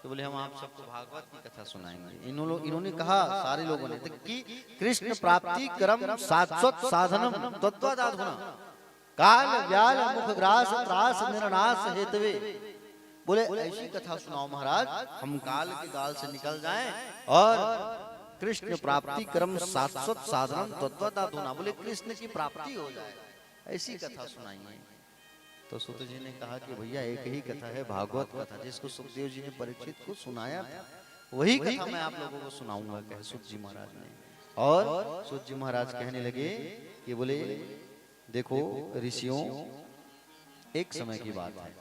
Speaker 1: कि बोले हम आप सबको भागवत की कथा सुनाएंगे। इन्होंने कहा, सारे लोगों ने, कि कृष्ण प्राप्ति क्रम शाश्वत साधनम तत्वदाधुना काल व्याल मुख ग्रास त्रास निर्नाश हेतवे। बोले ऐसी कथा सुनाओ महाराज, हम काल के गाल से निकल जाएं और कृष्ण प्राप्ति क्रम शाश्वत साधनम तत्वदाधुना, बोले कृष्ण की प्राप्ति हो जाए, ऐसी कथा सुनाइए। तो सूत जी ने कहा कि भैया एक ही कथा है, भागवत कथा, जिसको सुखदेव जी ने परीक्षित को सुनाया था, वही कथा मैं आप लोगों को सुनाऊंगा, कहे सूत जी महाराज ने। और सूत जी महाराज कहने लगे कि बोले देखो ऋषियों, एक समय की बात है,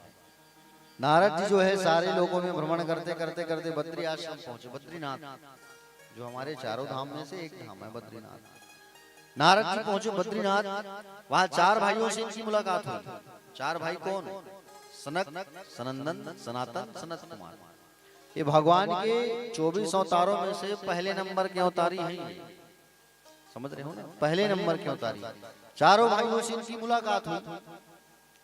Speaker 1: नारद जी जो है सारे लोगों में भ्रमण करते करते करते बद्री आश्रम पहुंचे। बद्रीनाथ जो हमारे चारों धाम में से एक धाम है बद्रीनाथ। नारद जी पहुंचे बद्रीनाथ, वहां 4 भाइयों से इनकी मुलाकात हुई। 4 भाई कौन? सनक, सनंदन, सनातन, सनत कुमार। ये भगवान के 24 अवतारों में से पहले नंबर के अवतारी हैं। समझ रहे हो ना, पहले नंबर के अवतारी। चारों भाइयों से इनकी मुलाकात हुई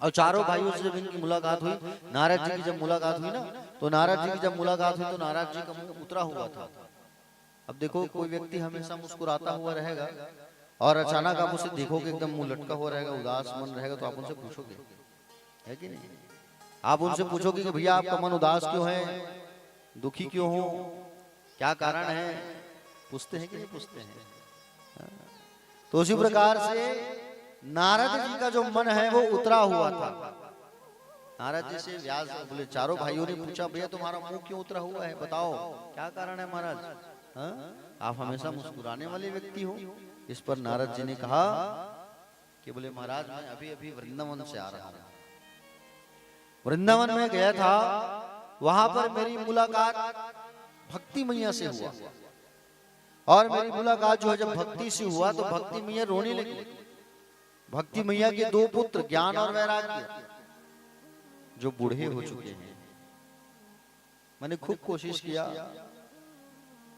Speaker 1: और चारों भाइयों से जब इनकी मुलाकात हुई, नारद जी की जब मुलाकात हुई ना, तो नारद जी की जब मुलाकात हुई तो नारद जी का मुंह उतरा हुआ था। अब देखो कोई व्यक्ति हमेशा मुस्कुराता हुआ रहेगा और अचानक आप उसे देखोगे एकदम मुंह लटका हुआ रहेगा, उदास मन रहेगा, तो आप उनसे पूछोगे, है कि नहीं? आप उनसे पूछोगे कि भैया आपका मन उदास क्यों है, दुखी क्यों हो, क्या कारण है? पूछते हैं कि नहीं पूछते हैं? तो उसी प्रकार से नारद जी का जो मन है वो उतरा हुआ था। नारद जी से व्यास बोले, चारों भाइयों ने पूछा भैया तुम्हारा मुंह क्यों उतरा हुआ है, बताओ क्या कारण है महाराज? आप हमेशा मुस्कुराने वाले व्यक्ति हो। इस पर नारद जी ने कहा कि बोले महाराज मैं अभी अभी वृंदावन से आ रहा हूं, वृंदावन में गया था, वहां पर मेरी मुलाकात भक्ति मैया से हुआ, और मेरी मुलाकात जो है जब भक्ति से हुआ तो भक्ति मैया रोने लगी। भक्ति मैया के दो पुत्र ज्ञान और वैराग्य जो बूढ़े हो चुके हैं, मैंने खूब कोशिश किया,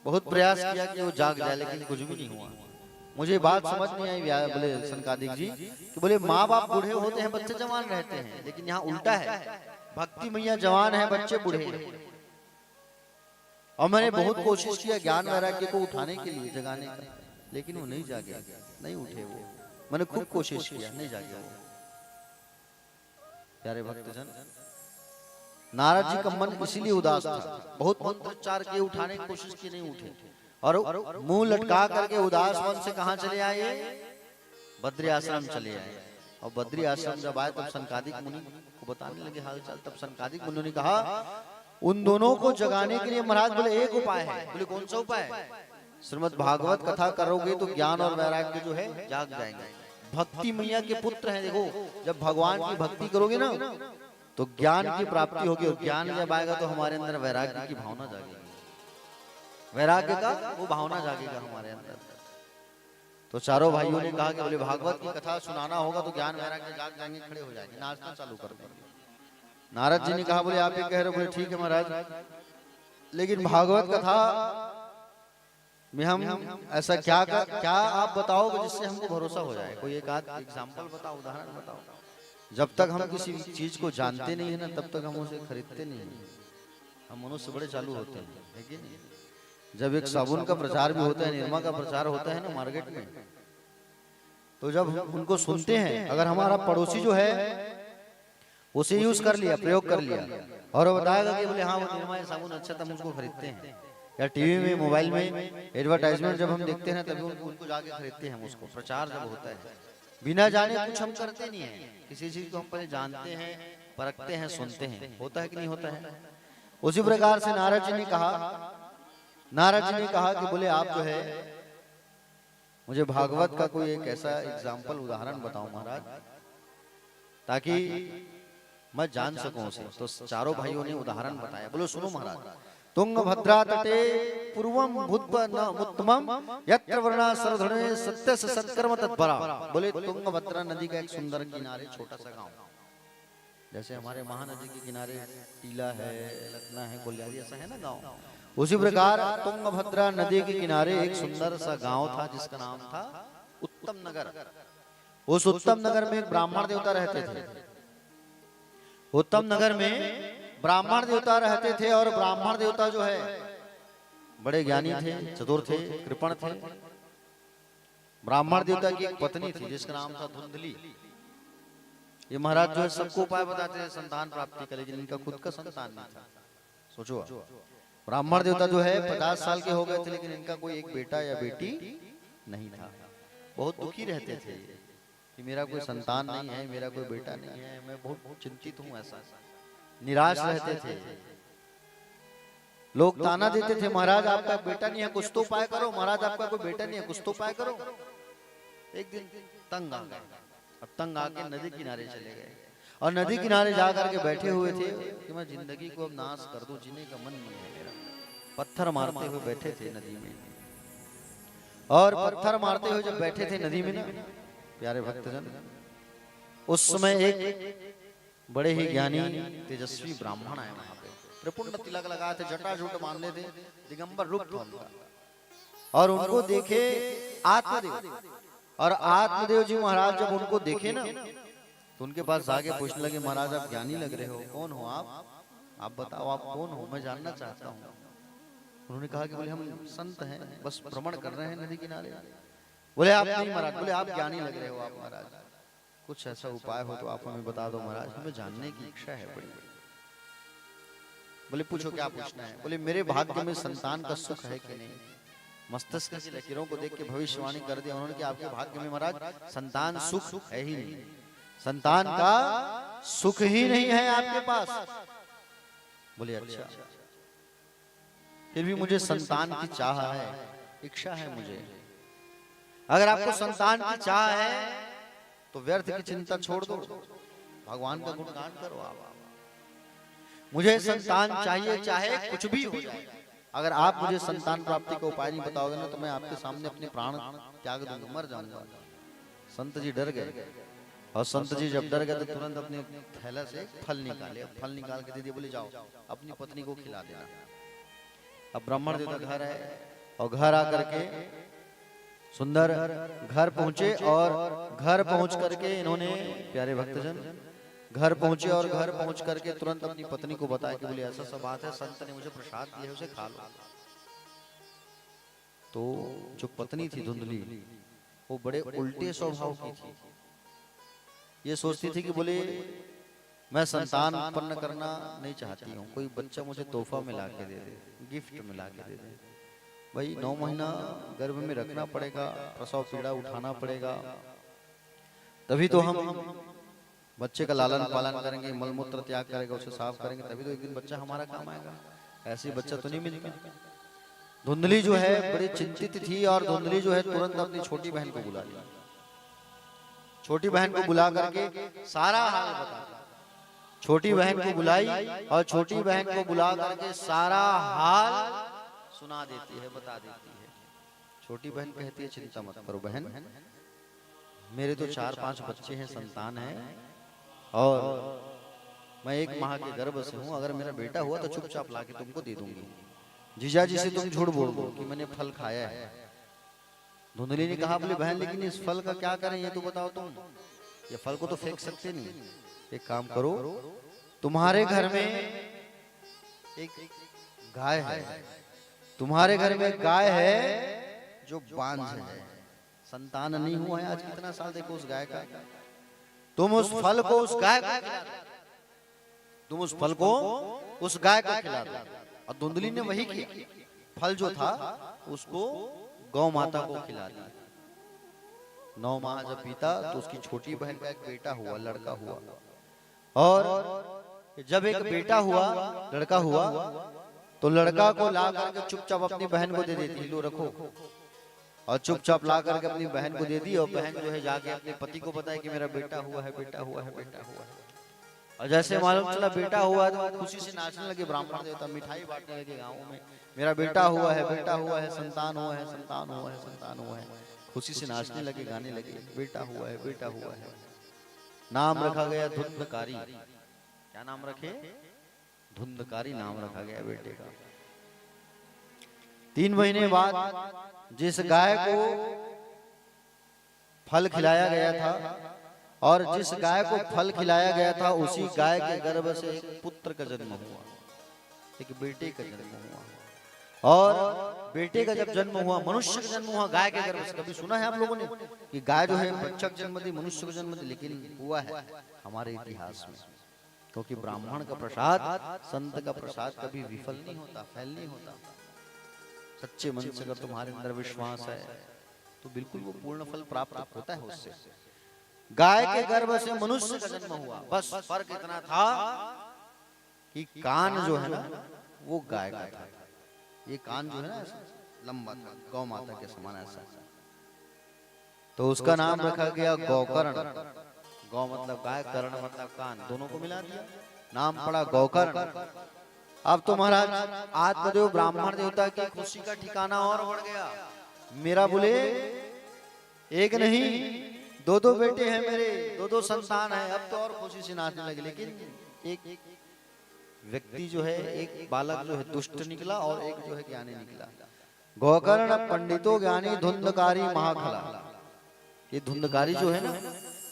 Speaker 1: बहुत प्रयास किया कि वो जाग जाए, लेकिन कुछ भी नहीं हुआ। मुझे बात समझ नहीं आई, बोले सनकादिक जी कि बोले माँ बाप बूढ़े होते हैं, बच्चे जवान रहते हैं, लेकिन यहाँ उल्टा है, भक्ति मैया जवान है, बच्चे बूढ़े हैं। और मैंने बहुत कोशिश किया ज्ञान वैराग्य को उठाने के लिए, जगाने का, लेकिन वो नहीं जागे, नहीं उठे वो। मैंने खूब कोशिश किया, नहीं जागे वो। प्यारे भक्तजन, नारद जी का मन इसीलिए उदास था, बहुत मंत्रोच्चार किए, उठाने की कोशिश की, नहीं उठे, और मुंह लटका करके उदास मन से कहां चले आए? बद्री आश्रम चले आए। और बद्री आश्रम जब आए तब सनकादिक मुनि को बताने लगे हालचाल। तब सनकादिक मुनि ने कहा उन दोनों को जगाने के लिए महाराज बोले एक उपाय है। बोले कौन सा उपाय? श्रीमद् भागवत कथा करोगे तो ज्ञान और वैराग्य जो है जाग जाएंगे। भक्ति मैया के पुत्र हैं, देखो जब भगवान की भक्ति करोगे ना तो ज्ञान की प्राप्ति होगी, और ज्ञान जब आएगा तो हमारे अंदर वैराग्य की भावना जागेगी, वैराग्य का वो भावना जागेगा हमारे अंदर। तो चारों भाइयों ने कहा कि बोले भागवत की कथा सुनाना होगा तो ज्ञान वैराग्य जाग जाएंगे, खड़े हो जाएंगे, नाचना चालू कर देंगे। नारद जी ने कहा बोले आप ये कह रहे हो, बोले ठीक है महाराज, लेकिन भागवत कथा में हम ऐसा क्या आप बताओगे जिससे हमको भरोसा हो जाए? कोई एक आध एग्जाम्पल बताओ, उदाहरण बताओ। जब तक हम किसी चीज को जानते नहीं है ना, तब तक हम उसे खरीदते नहीं है। हम मनुष्य बड़े चालू होते हैं, है कि नहीं? जब एक साबुन का प्रचार भी होता है, निरमा का प्रचार होता है ना मार्केट में, तो जब उनको सुनते हैं, अगर हमारा पड़ोसी जो है उसे यूज कर लिया, प्रयोग कर लिया, और वो बताएगा कि बोले हाँ वो निरमा या साबुन अच्छा था, हम उसको खरीदते हैं। या टीवी में, मोबाइल में एडवर्टाइजमेंट जब हम देखते हैं तभी उनको जाके खरीदते हैं। उसको प्रचार जब होता है, बिना जाने कुछ हम करते नहीं है। किसी चीज को हम पहले जानते हैं, परखते हैं, सुनते हैं, होता है कि नहीं होता है? उसी प्रकार से नारद जी ने कहा कि बोले आप जो है मुझे भागवत का कोई एक ऐसा एग्जाम्पल, उदाहरण बताओ महाराज, ताकि मैं जान सकूं उसे। तो चारों भाइयों ने उदाहरण बताया। बोलो सुनो महाराज, तुंगभद्रा तटे पूर्वम भूतमुत्तमम यत्र वर्णा सरधणे सत्य सत्कर्म तत्परा। बोले तुंगभद्रा नदी का एक सुंदर किनारे छोटा सा गांव, जैसे हमारे महानदी के किनारे टीला है, लखना है, कोल्यारी, ऐसा है ना गांव, उसी प्रकार तुंगभद्रा नदी के किनारे एक सुंदर सा गांव था जिसका नाम था उत्तम नगर। उस उत्तम नगर में एक ब्राह्मण देवता रहते थे। उत्तम नगर में ब्राह्मण देवता रहते थे, और ब्राह्मण देवता जो है बड़े ज्ञानी थे, चतुर थे, कृपण थे। ब्राह्मण देवता की एक पत्नी थी जिसका नाम था धुंधली। ये महाराज जो है सबको उपाय बताते हैं संतान प्राप्ति का, लेकिन इनका खुद का संतान नहीं था। सोचो, ब्राह्मण देवता जो है 50 साल के हो गए थे, लेकिन इनका कोई एक बेटा या बेटी नहीं था। बहुत दुखी रहते थे कि मेरा कोई संतान नहीं है, मेरा कोई बेटा नहीं है, मैं बहुत चिंतित हूँ, ऐसा निराश रहते थे। लोग ताना देते थे, महाराज आपका बेटा नहीं है, कुछ तो उपाय करो, महाराज आपका कोई बेटा नहीं है, कुछ तो उपाय करो। एक दिन तंग आ गए, अब तंग आके नदी किनारे चले गए, और नदी किनारे जाकर के बैठे हुए थे कि मैं जिंदगी को अब नाश कर दूं, जीने का मन नहीं है मेरा। पत्थर मारते हुए बैठे थे नदी में, और पत्थर मारते हुए जब बैठे थे नदी में ना, प्यारे भक्तजन, उस समय एक बड़े ही ज्ञानी तेजस्वी ब्राह्मण आए वहां पे। त्रिपुंड तिलक लगाए थे, जटाजूट बांधे थे, दिगंबर रूप था उनका, और उनको देखे आत्मदेव। और आत्मदेव जी महाराज जब उनको देखे ना, तो उनके पास जाके पूछने लगे, महाराज आप ज्ञानी लग रहे हो, कौन हो आप बताओ आप कौन हो, मैं जानना चाहता हूँ। उन्होंने कहा कि बोले हम संत हैं, बस भ्रमण कर रहे हैं नदी किनारे। बोले आप नहीं महाराज, बोले आप ज्ञानी लग रहे हो आप महाराज, कुछ ऐसा उपाय हो तो आप हमें बता दो महाराज, हमें जानने की इच्छा है बड़ी। बोले पूछो क्या पूछना है। बोले मेरे भाग्य में संतान का सुख है कि नहीं। मस्तिष्क की लकीरों को देख के भविष्यवाणी कर दिया उन्होंने कि आपके भाग्य में महाराज संतान सुख है ही नहीं, संतान का सुख ही नहीं है आपके पास। बोले अच्छा, फिर भी मुझे संतान की चाह है, इच्छा है मुझे। अगर आपको संतान की चाह है तो व्यर्थ की चिंता छोड़ दो, भगवान का गुणगान करो आप। मुझे संतान चाहिए, चाहे कुछ भी हो जाए। अगर आप मुझे संतान प्राप्ति का उपाय नहीं बताओगे ना तो मैं आपके सामने अपने प्राण त्याग दूंगा, मर जाऊंगा। संत जी डर गए, और संत जी जब डर गए तो तुरंत अपने थैला से फल निकाले, फल निकाल के दे दिए। बोले जाओ अपनी पत्नी को खिला देना। अब ब्राह्मण देवता घर है, और घर आकर के सुंदर घर पहुंचे, और घर पहुंच करके इन्होंने, प्यारे भक्तजन, घर पहुंचे और घर पहुंच करके तुरंत अपनी पत्नी को बताया कि बोले ऐसा सब बात है, संत ने मुझे प्रसाद दिया, उसे खा लो। तो जो पत्नी थी धुंधली, वो बड़े उल्टे स्वभाव की थी। ये सोचती थी कि बोले मैं संतान उत्पन्न करना नहीं चाहती हूँ, कोई बच्चा मुझे तोहफा में ला के दे दे, गिफ्ट में ला के दे दे। भाई 9 महीना गर्भ में रखना पड़ेगा, प्रसव पीड़ा उठाना पड़ेगा, तभी तो हम बच्चे का लालन पालन करेंगे, मलमूत्र त्याग करेगा, उसे साफ करेंगे, तभी तो एक दिन बच्चा हमारा काम आएगा। ऐसे बच्चा तो नहीं मिलेगा। धुंधली जो है बड़ी चिंतित थी, और धुंधली जो है तुरंत अपनी छोटी बहन को बुला लिया। छोटी बहन को बुला करके सारा हाल बता, छोटी बहन को बुलाई और छोटी बहन को बुला करके सारा हाल सुना देती है, बता देती है। छोटी बहन कहती है चिंता मत करो बहन, मेरे तो 4-5 बच्चे हैं, संतान है, और मैं 1 माह के गर्भ से हूँ। अगर मेरा बेटा हुआ तो चुपचाप लाके तुमको दे दूंगी। जीजा जी से तुम झूठ बोल दो कि मैंने फल खाया है। धुंधली ने कहा बोले बहन लेकिन इस फल का क्या करें ये तो बताओ तुम, ये फल को तो फेंक सकते नहीं। एक काम करो, तुम्हारे घर में एक गाय है, तुम्हारे घर में गाय है जो बांझ है, संतान नहीं हुआ है आज कितना साल, देखो उस गाय का, तुम उस फल को उस गाय को खिला दो, तुम उस फल को उस गाय को खिला दो। और धुंधली ने वही किया, फल जो था उसको गौ माता को खिला दिया। 9 माह जब बीता तो उसकी छोटी बहन का एक बेटा हुआ, लड़का हुआ, और जब एक बेटा हुआ, लड़का हुआ, तो लड़का को ला करके चुपचाप अपनी बहन को दे देती, लो रखो, और चुपचाप ला करके अपनी बहन को दे दी। और बहन जो है जाके अपने पति को बताया कि मेरा बेटा हुआ है, बेटा हुआ है, बेटा हुआ है। और जैसे मालूम चला बेटा हुआ है तो वो खुशी से नाचने लगे, ब्राह्मण देवता मिठाई बांटने लगे गाँव में, मेरा बेटा हुआ है, बेटा हुआ है, संतान हुआ है, संतान हुआ है, संतान हुआ है। खुशी से नाचने लगे, गाने लगे, बेटा हुआ है, बेटा हुआ है। नाम रखा गया धुंधकारी। क्या नाम रखे? धुंधकारी नाम रखा गया बेटे का। 3 महीने बाद जिस गाय को फल खिलाया गया था, और जिस गाय को फल खिलाया गया था उसी गाय के गर्भ से एक पुत्र का जन्म हुआ, एक बेटे का जन्म हुआ। और बेटे का जब जन्म हुआ, मनुष्य का जन्म हुआ गाय के गर्भ से। कभी सुना है आप लोगों ने कि गाय जो है बच्चा का जन्म दी, मनुष्य का जन्म दी? लेकिन हुआ है हमारे इतिहास में, क्योंकि ब्राह्मण का प्रसाद, संत का प्रसाद कभी विफल नहीं होता, फेल नहीं होता। सच्चे मन से अगर तुम्हारे अंदर विश्वास है तो बिल्कुल वो पूर्ण फल प्राप्त होता है उससे। गाय के गर्भ से मनुष्य का जन्म हुआ, बस फर्क इतना था कि कान जो है ना वो गाय का था, ये कान जो है ना लंबा था, गौ माता के समान ऐसा। तो उसका नाम रखा गया गौकर्ण। गौ मतलब गाय, कर्ण मतलब कान, दोनों को मिला दिया, नाम पड़ा गौकर्ण। अब तो महाराज आत्मदेव ब्राह्मण देवता की खुशी का ठिकाना और बढ़ गया। मेरा बोले एक नहीं 2 बेटे हैं मेरे, 2 संतान है। अब तो और खुशी से नाचने लगे। लेकिन एक व्यक्ति जो है, एक बालक जो है दुष्ट निकला और एक जो है ज्ञानी निकला। गौकर्ण पंडितो ज्ञानी धुंधकारी महाखला। ये धुंधकारी जो है ना,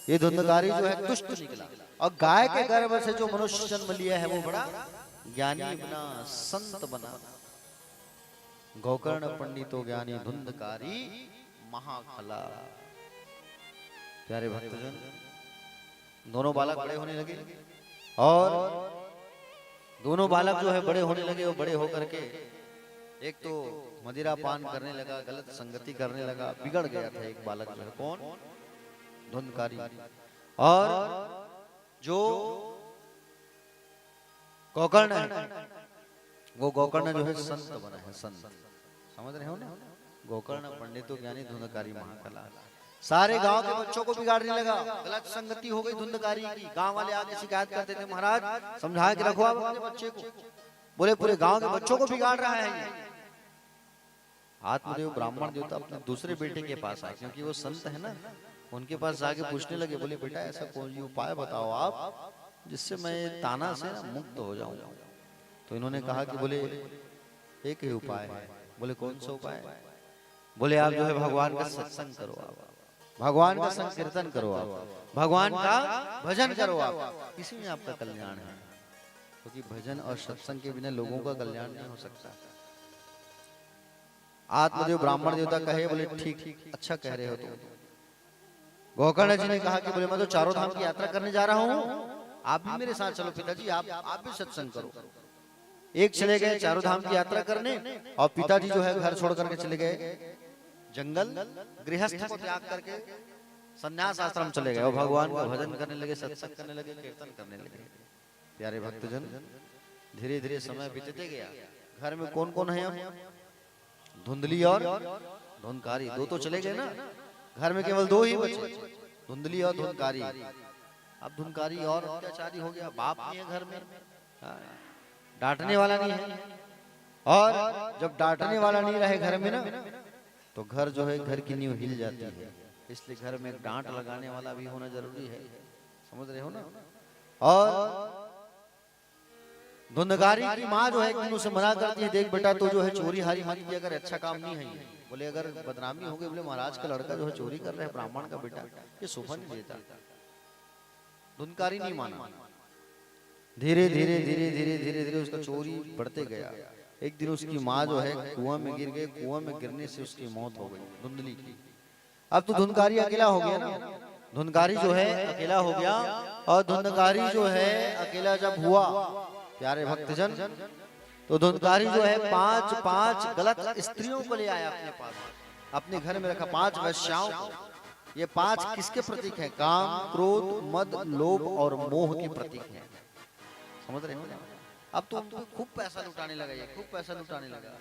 Speaker 1: ये धुंधकारी जो है दुष्ट निकला, और गाय के गर्भ से जो मनुष्य जन्म लिया है वो बड़ा ज्ञानी बना, संत बना। गोकर्ण पंडितो ज्ञानी धुंधकारी महाखला। प्यारे भक्तजन, दोनों बालक बड़े होने लगे, और दोनों बालक जो है बड़े होने लगे। वो बड़े होकर के एक तो मदिरा पान करने लगा, गलत संगति करने लगा, बिगड़ गया था एक बालक जो है। कौन? धुंधकारी। और जो गोकर्ण है, वो गोकर्ण जो है संत बना है, संत। समझ रहे हो ना? गोकर्ण पंडितो ज्ञानी धुंधकारी महाकला। सारे गांव के बच्चों को बिगाड़ने लगा, गलत संगति हो गई धुंधकारी की। गांव वाले आके शिकायत करते थे, महाराज समझा के रखो आप अपने बच्चे को। बोले पूरे गांव के बच्चों को बिगाड़ रहा है ये। आत्मदेव ब्राह्मण देवता अपने दूसरे बेटे के पास आए, क्योंकि वो संत है ना, उनके पास जाके पूछने लगे। बोले बेटा ऐसा कोई उपाय बताओ आप जिससे मैं ताना से ना मुक्त हो जाऊं। तो इन्होंने कहा कि बोले एक ही उपाय है। बोले कौन सा उपाय? बोले आप जो है भगवान का सत्संग करो, आप भगवान का संकीर्तन करो, आप भगवान का भजन करो, आप इसी में आपका कल्याण है। क्योंकि भजन और सत्संग के बिना लोगों का कल्याण नहीं हो सकता। आत्मदेव ब्राह्मण देवता कहे, बोले ठीक, अच्छा कह रहे हो तुम। गोकर्ण जी ने कहा कि बोले मैं तो चारों धाम की यात्रा करने जा रहा हूँ, आप भी मेरे साथ चलो पिताजी, आप भी सत्संग करो। एक चले गए चारों धाम की यात्रा करने, और पिताजी जो है घर छोड़ करके चले गए जंगल, गृहस्थ को त्याग करके संन्यास आश्रम चले गए, और भगवान का भजन करने लगे, सत्संग करने लगे, कीर्तन करने लगे। प्यारे भक्तजन, धीरे धीरे समय बीतते गया। घर में कौन कौन है? अब धुंधली और धुंधकारी, दो तो चले गए ना, घर में केवल दो ही बचे, धुंधली और धुंधकारी। अब धुंधकारी और अत्याचारी हो गया, बाप नहीं है घर में, डांटने वाला नहीं है। और जब डांटने वाला नहीं रहे घर में ना, तो घर जो है, घर की नींव हिल जाती है। इसलिए घर में एक डांट लगाने वाला भी होना जरूरी है। समझ रहे हो ना? और धुंधकारी की माँ जो है कि उसे मना करती है, देख बेटा तो जो है चोरी हारी मत की, अगर अच्छा काम नहीं है। बोले अगर बदनामी हो गई, बोले महाराज का लड़का जो है चोरी कर रहा है, ब्राह्मण का बेटा, ये शोभा नहीं देता। धुंधकारी नहीं माना। धीरे धीरे धीरे धीरे धीरे धीरे उसका चोरी बढ़ते गया। एक दिन उसकी माँ जो है कुआं में गिर गई, कुआं में गिरने से उसकी मौत हो गई, धुंधली की। अब तो धुंधकारी अकेला हो गया ना, धुंधकारी जो है अकेला हो गया। और धुंधकारी जो है अकेला जब हुआ, प्यारे भक्तजन, तो धुंधकारी जो है पांच गलत स्त्रियों को ले आया अपने पास, अपने घर में रखा 5 वेश्याओं को। ये 5 किसके प्रतीक है? काम, क्रोध, मद, लोभ और मोह के प्रतीक है। समझ रहे हो? अब तो खूब पैसा लुटाने लगा, ये खूब पैसा लुटाने लगा।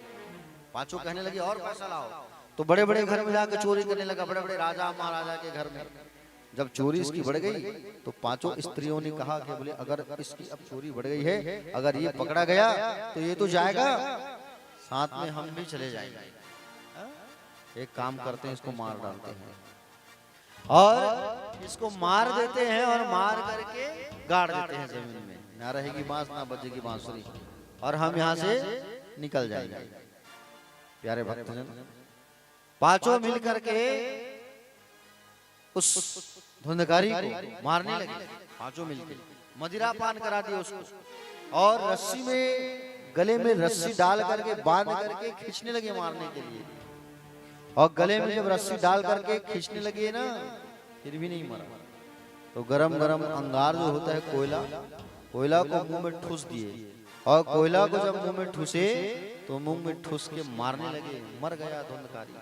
Speaker 1: पांचों कहने लगे और पैसा लाओ, तो बड़े बड़े घर में जाकर चोरी करने लगा, बड़े बड़े राजा महाराजा के घर में। जब चोरी इसकी बढ़ गई, तो 5 स्त्रियों ने कहा कि बोले अगर इसकी अब चोरी बढ़ गई है, अगर ये पकड़ा गया तो ये तो जाएगा, साथ में हम भी चले जाएंगे। एक काम करते हैं, इसको मार डालते हैं, और इसको मार देते हैं, और मार करके गाड़ देते हैं जमीन में। ना रहेगी बांस, ना बजेगी बांसुरी, और हम यहाँ से निकल जाएंगे। प्यारे भक्तजन, 5 मिल करके उस धुंधकारी को मारने लगे। 5 मिलकर मदिरा पान करा दिया उसको, और रस्सी में, गले में रस्सी डाल करके बांध करके खींचने लगे मारने के लिए। और गले में जब रस्सी डाल करके खींचने लगे ना, फिर भी नहीं मरा। तो गरम गरम अंगार जो होता है, कोयला को मुंह में ठूस दिए, और कोयला को जब मुंह में ठूसे तो मुंह में ठूस के मारने लगे। मर गया धुंधकारी।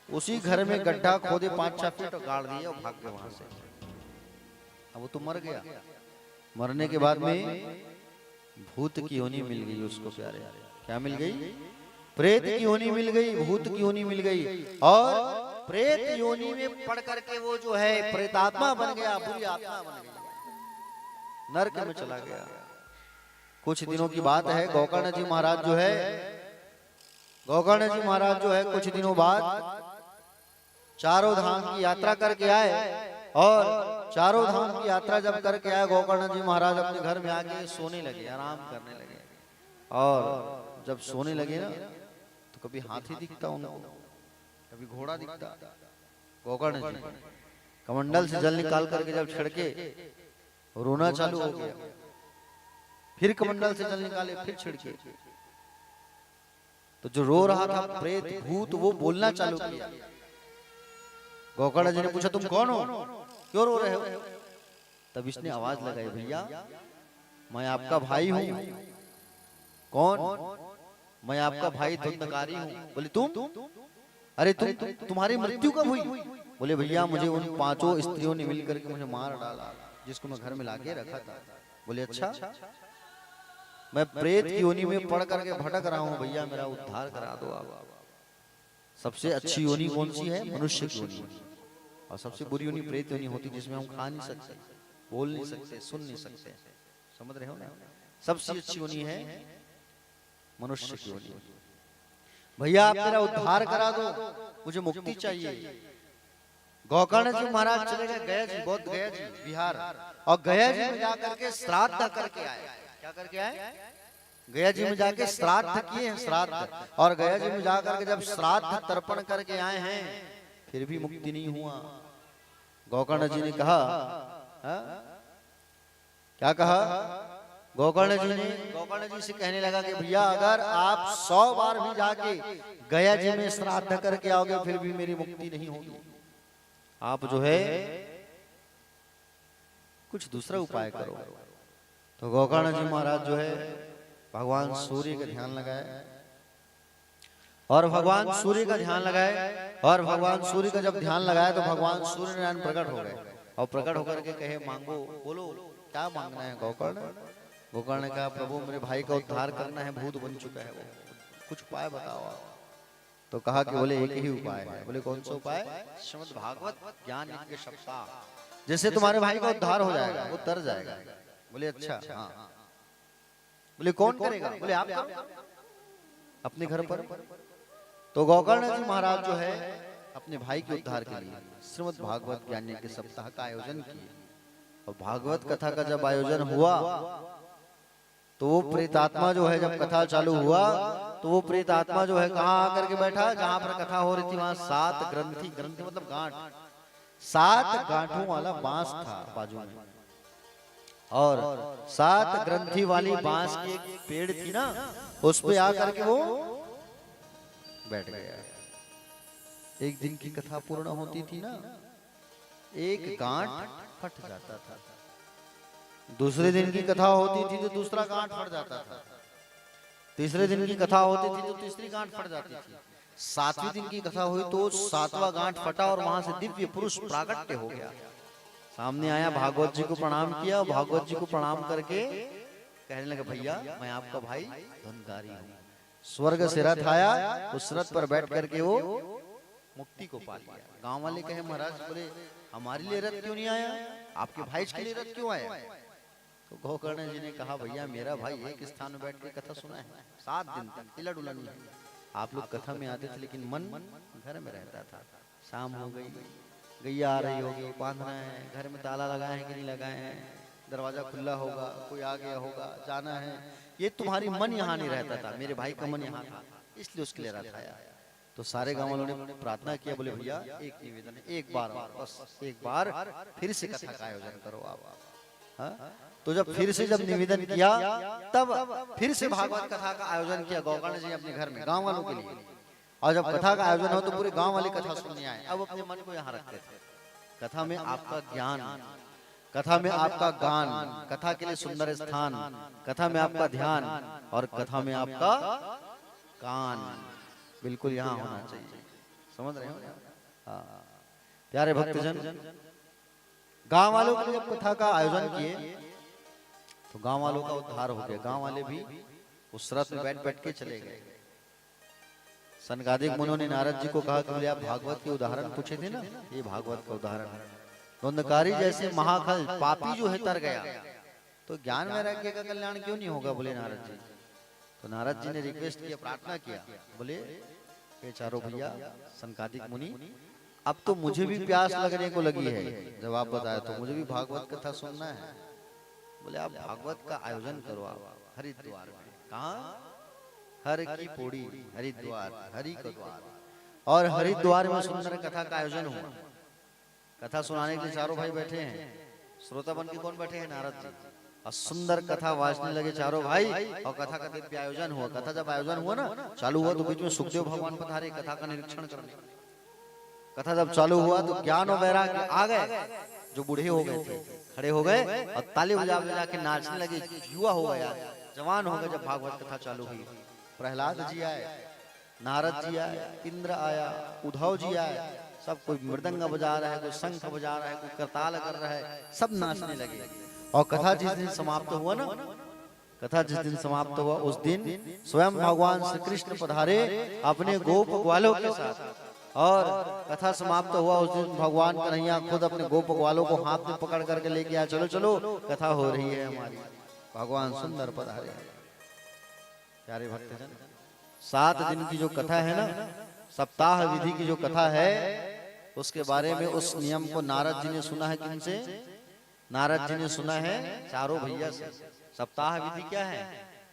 Speaker 1: उसी घर में गड्ढा खोदे 5-6 फीट और गाड़ दिए, और भाग गए वहां से। अब वो तो मर गया। मरने के बाद में भूत की योनि मिल गई उसको। प्यारे, क्या मिल गई? प्रेत की योनि मिल गई, भूत की योनि मिल गई। और प्रेत योनि में पड़ करके वो जो है प्रेतात्मा बन गया, बुरी आत्मा बन गई, नरक में चला गया। कुछ दिनों की बात है, गोकर्ण जी महाराज जो है कुछ दिनों बाद चारों धाम की यात्रा करके आए। और चारों धाम की यात्रा जब करके आए, गोकर्ण जी महाराज अपने घर में आके सोने लगे, आराम करने लगे। और जब सोने लगे ना, तो कभी हाथी दिखता उनको, कभी घोड़ा दिखता। गोकर्ण जी कमंडल से जल निकाल करके जब छिड़के रोना चालू हो गया, फिर कमंडल से जल निकाले, फिर छिड़के, तो जो रो रहा था प्रेत भूत वो बोलना चालू किया। गोकर्ण जी ने पूछा तुम कौन हो, क्यों रो रहे हो? तब इसने आवाज लगाई, भैया मैं आपका भाई हूं। कौन? मैं आपका भाई धुंधकारी हूं। बोले तुम? अरे तुम्हारी मृत्यु कब हुई? बोले भैया मुझे उन 5 स्त्रियों ने मिलकर के मुझे मार डाला, जिसको मैं घर में लाके रखा था। बोले अच्छा, मैं प्रेत की योनि में पड़ करके भटक रहा हूँ भैया, मेरा उद्धार करा दो आप। सबसे अच्छी योनि कौन सी है? मनुष्य की योनि। और सबसे बुरी योनि प्रेत योनि होती, जिसमें हम खा नहीं सकते, बोल नहीं सकते, सुन नहीं सकते। समझ रहे हो ना? सबसे अच्छी योनि है मनुष्य की योनि। भैया आप मेरा उद्धार करा दो, मुझे मुक्ति चाहिए। गोकर्ण जी महाराज चले गए गया जी, बहुत गया जी बिहार, और गया जी में जाकर के श्राद्ध करके आए। क्या करके आए? गया जी में जाके श्राद्ध किए हैं, श्राद्ध। और गया जी में जाकर के जब श्राद्ध तर्पण करके आए हैं, फिर भी मुक्ति नहीं हुआ। गोकर्ण जी ने कहा, क्या कहा? गोकर्ण जी से कहने लगा कि भैया अगर आप 100 बार भी जाके गया जी में श्राद्ध करके आओगे, फिर भी मेरी मुक्ति नहीं होगी। आप जो है कुछ दूसरा उपाय करो। तो गोकर्ण जी महाराज जो है भगवान सूर्य का ध्यान लगाए, और भगवान सूर्य का ध्यान लगाए, और भगवान सूर्य का जब ध्यान लगाए तो भगवान सूर्य नारायण प्रकट हो गए, और प्रकट होकर के कहे मांगो, बोलो क्या मांगना है गोकर्ण? गोकर्ण ने कहा प्रभु मेरे भाई का उद्धार करना है, भूत बन चुका है वो, कुछ उपाय बताओ आप। तो कहा कि बोले एक ही उपाय है। बोले कौन सा उपाय? श्रीमद् भागवत ज्ञान यज्ञ सप्ताह, जैसे तुम्हारे भाई का उद्धार हो जाएगा, वो तर जाएगा। बोले अच्छा हाँ। बोले कौन करेगा? बोले आप अपने घर पर। तो गोकर्ण जी महाराज जो है अपने भाई के उद्धार के लिए श्रीमद् भागवत ज्ञान यज्ञ सप्ताह का आयोजन किए। और भागवत कथा का जब आयोजन हुआ तो वो प्रेतात्मा जो है, जब कथा चालू हुआ तो वो प्रेतात्मा जो है कहाँ आकर के बैठा? जहां पर कथा हो रही थी वहां 7 ग्रंथि, ग्रंथि मतलब गांठ, 7 गांठों वाला बांस था बाजू में, और 7 ग्रंथि वाली बांस की एक पेड़ थी ना, उस पे आकर के वो बैठ गया। एक दिन की कथा पूर्ण होती थी ना, एक गांठ फट जाता था। दूसरे दिन की कथा होती थी तो दूसरा गांठ फट जाता था। तीसरे दिन की कथा होती थी तो तीसरी गांठ फट जाती थी। 7वें दिन की कथा हुई तो 7वां गांठ फटा, और वहां से दिव्य पुरुष प्राकट्य हो गया। सामने आया, भागवत जी को प्रणाम किया, भागवत जी को प्रणाम करके कहने लगे भैया मैं आपका भाई धुंधकारी हूँ। स्वर्ग से रथ आया, उस रथ पर बैठ करके वो मुक्ति को पा लिया। गांव वाले कहे महाराज, बोले हमारे लिए रथ क्यों नहीं आया, आपके भाई के लिए रथ क्यों आया? तो गोकर्ण जी ने कहा भैया मेरा भाई एक स्थान में बैठ के कथा सुना है 7 दिन तक, हिला डुला नहीं है। आप लोग कथा में आते थे लेकिन मन घर में रहता था। शाम हो गई, गैया आ रही होगी, बांधना है, घर में ताला लगाए हैं कि नहीं लगाए हैं, दरवाजा खुला होगा, कोई आ गया होगा, जाना है, ये तुम्हारी मन यहाँ नहीं रहता था। मेरे भाई का मन यहाँ था, इसलिए उसके लिए रथ आया। तो सारे गांव वालों ने प्रार्थना किया, बोले भैया एक निवेदन है, एक बार बस एक बार फिर से कथा का आयोजन करो आप। हाँ? तो जब फिर से जब निवेदन किया तब फिर से भागवत कथा का आयोजन किया गोकर्ण जी अपने घर में गांव वालों के लिए। और जब कथा का आयोजन हो तो पूरे गांव वाले कथा सुनने आए। अब अपने मन को यहाँ रखते थे। कथा में आपका ज्ञान, कथा में आपका गान, कथा के लिए सुंदर स्थान, कथा में आपका ध्यान, और कथा में आपका कान बिल्कुल यहाँ होना चाहिए। समझ रहे हो? हाँ प्यारे भक्तजन, गांव वालों के लिए जब कथा का आयोजन किए तो गांव वालों का उद्धार हो गया। गांव वाले भी उस रथ में बैठ बैठ के चले गए। सनकादिक मुनियों ने नारद जी को कहा कि बोले आप भागवत के उदाहरण पूछे थे ना, ये भागवत का उदाहरण है। धुंधकारी जैसे महाखल पापी जो है तर गया, तो ज्ञान वैराग्य का कल्याण क्यों नहीं होगा, बोले नारद जी। तो नारद जी ने रिक्वेस्ट किया, प्रार्थना किया, बोले ये चारों भैया सनकादिक मुनि, अब तो मुझे भी प्यास लगने को लगी है, जब आप बताए तो मुझे भी भागवत कथा सुनना है। बोले आप भागवत का आयोजन करो आप हरिद्वार में। कहाँ? हर की पौड़ी, हरिद्वार, हरि का द्वार। और हरिद्वार में सुंदर कथा का आयोजन हुआ। कथा सुनाने के लिए चारों भाई बैठे हैं। श्रोता बन के कौन बैठे हैं? नारद जी। और सुंदर कथा वाचने लगे चारों भाई, और कथा का दिव्य आयोजन हुआ। कथा जब आयोजन हुआ ना, चालू हुआ, तो बीच में सुखदेव भगवान पधारे कथा का निरीक्षण करने। कथा जब चालू हुआ तो ज्ञान और वैराग्य आ गए। जो बूढ़े हो गए थे खड़े हो गए और ताली बजा बजा के नाचने लगे। युवा हो गया, जवान हो गए। जब भागवत कथा चालू हुई, प्रहलाद जी आए, नारद जी आए, इंद्र आया, उद्धव जी आए। सब कोई मृदंग बजा रहा है, कोई शंख बजा रहा है, कोई करताल कर रहा है, सब नाचने लगे। और कथा जिस दिन समाप्त हुआ ना, कथा जिस दिन समाप्त हुआ उस दिन स्वयं भगवान श्री कृष्ण पधारे अपने गोप ग्वालों के साथ। और कथा समाप्त हुआ उस दिन भगवान कन्हैया खुद अपने गोप ग्वालों को हाथ में पकड़ करके लेके आया। चलो चलो, कथा हो रही है हमारी। भगवान सुंदर पधारे। प्यारे भक्तजन, 7 दिन की जो कथा है ना, सप्ताह विधि की जो कथा है, उसके बारे में उस नियम को नारद जी ने सुना है। किनसे? नारद जी ने सुना है चारों भैया से। सप्ताह विधि क्या है?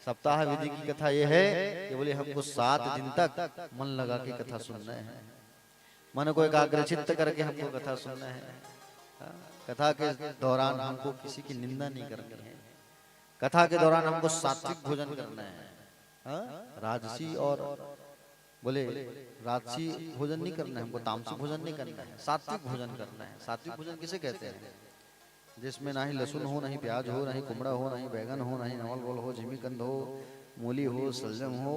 Speaker 1: सप्ताह विधि की कथा यह है कि बोले हमको 7 दिन तक मन लगा के कथा सुनना है, मन को एकाग्रचित्त करके हमको कथा सुनना है। कथा के दौरान हमको किसी की निंदा नहीं करनी है। कथा के दौरान हमको सात्विक भोजन करना है। राजसी और बोले राजसी भोजन नहीं करना है हमको, तामसिक भोजन नहीं करना है, सात्विक भोजन करना है। सात्विक भोजन किसे कहते हैं? जिसमें ना ही लहसुन हो, ना ही प्याज हो, ना ही कुमड़ा हो, ना ही बैगन हो, ना ही नवल गोल हो, जिमीकंद हो, मूली हो, सलजम हो,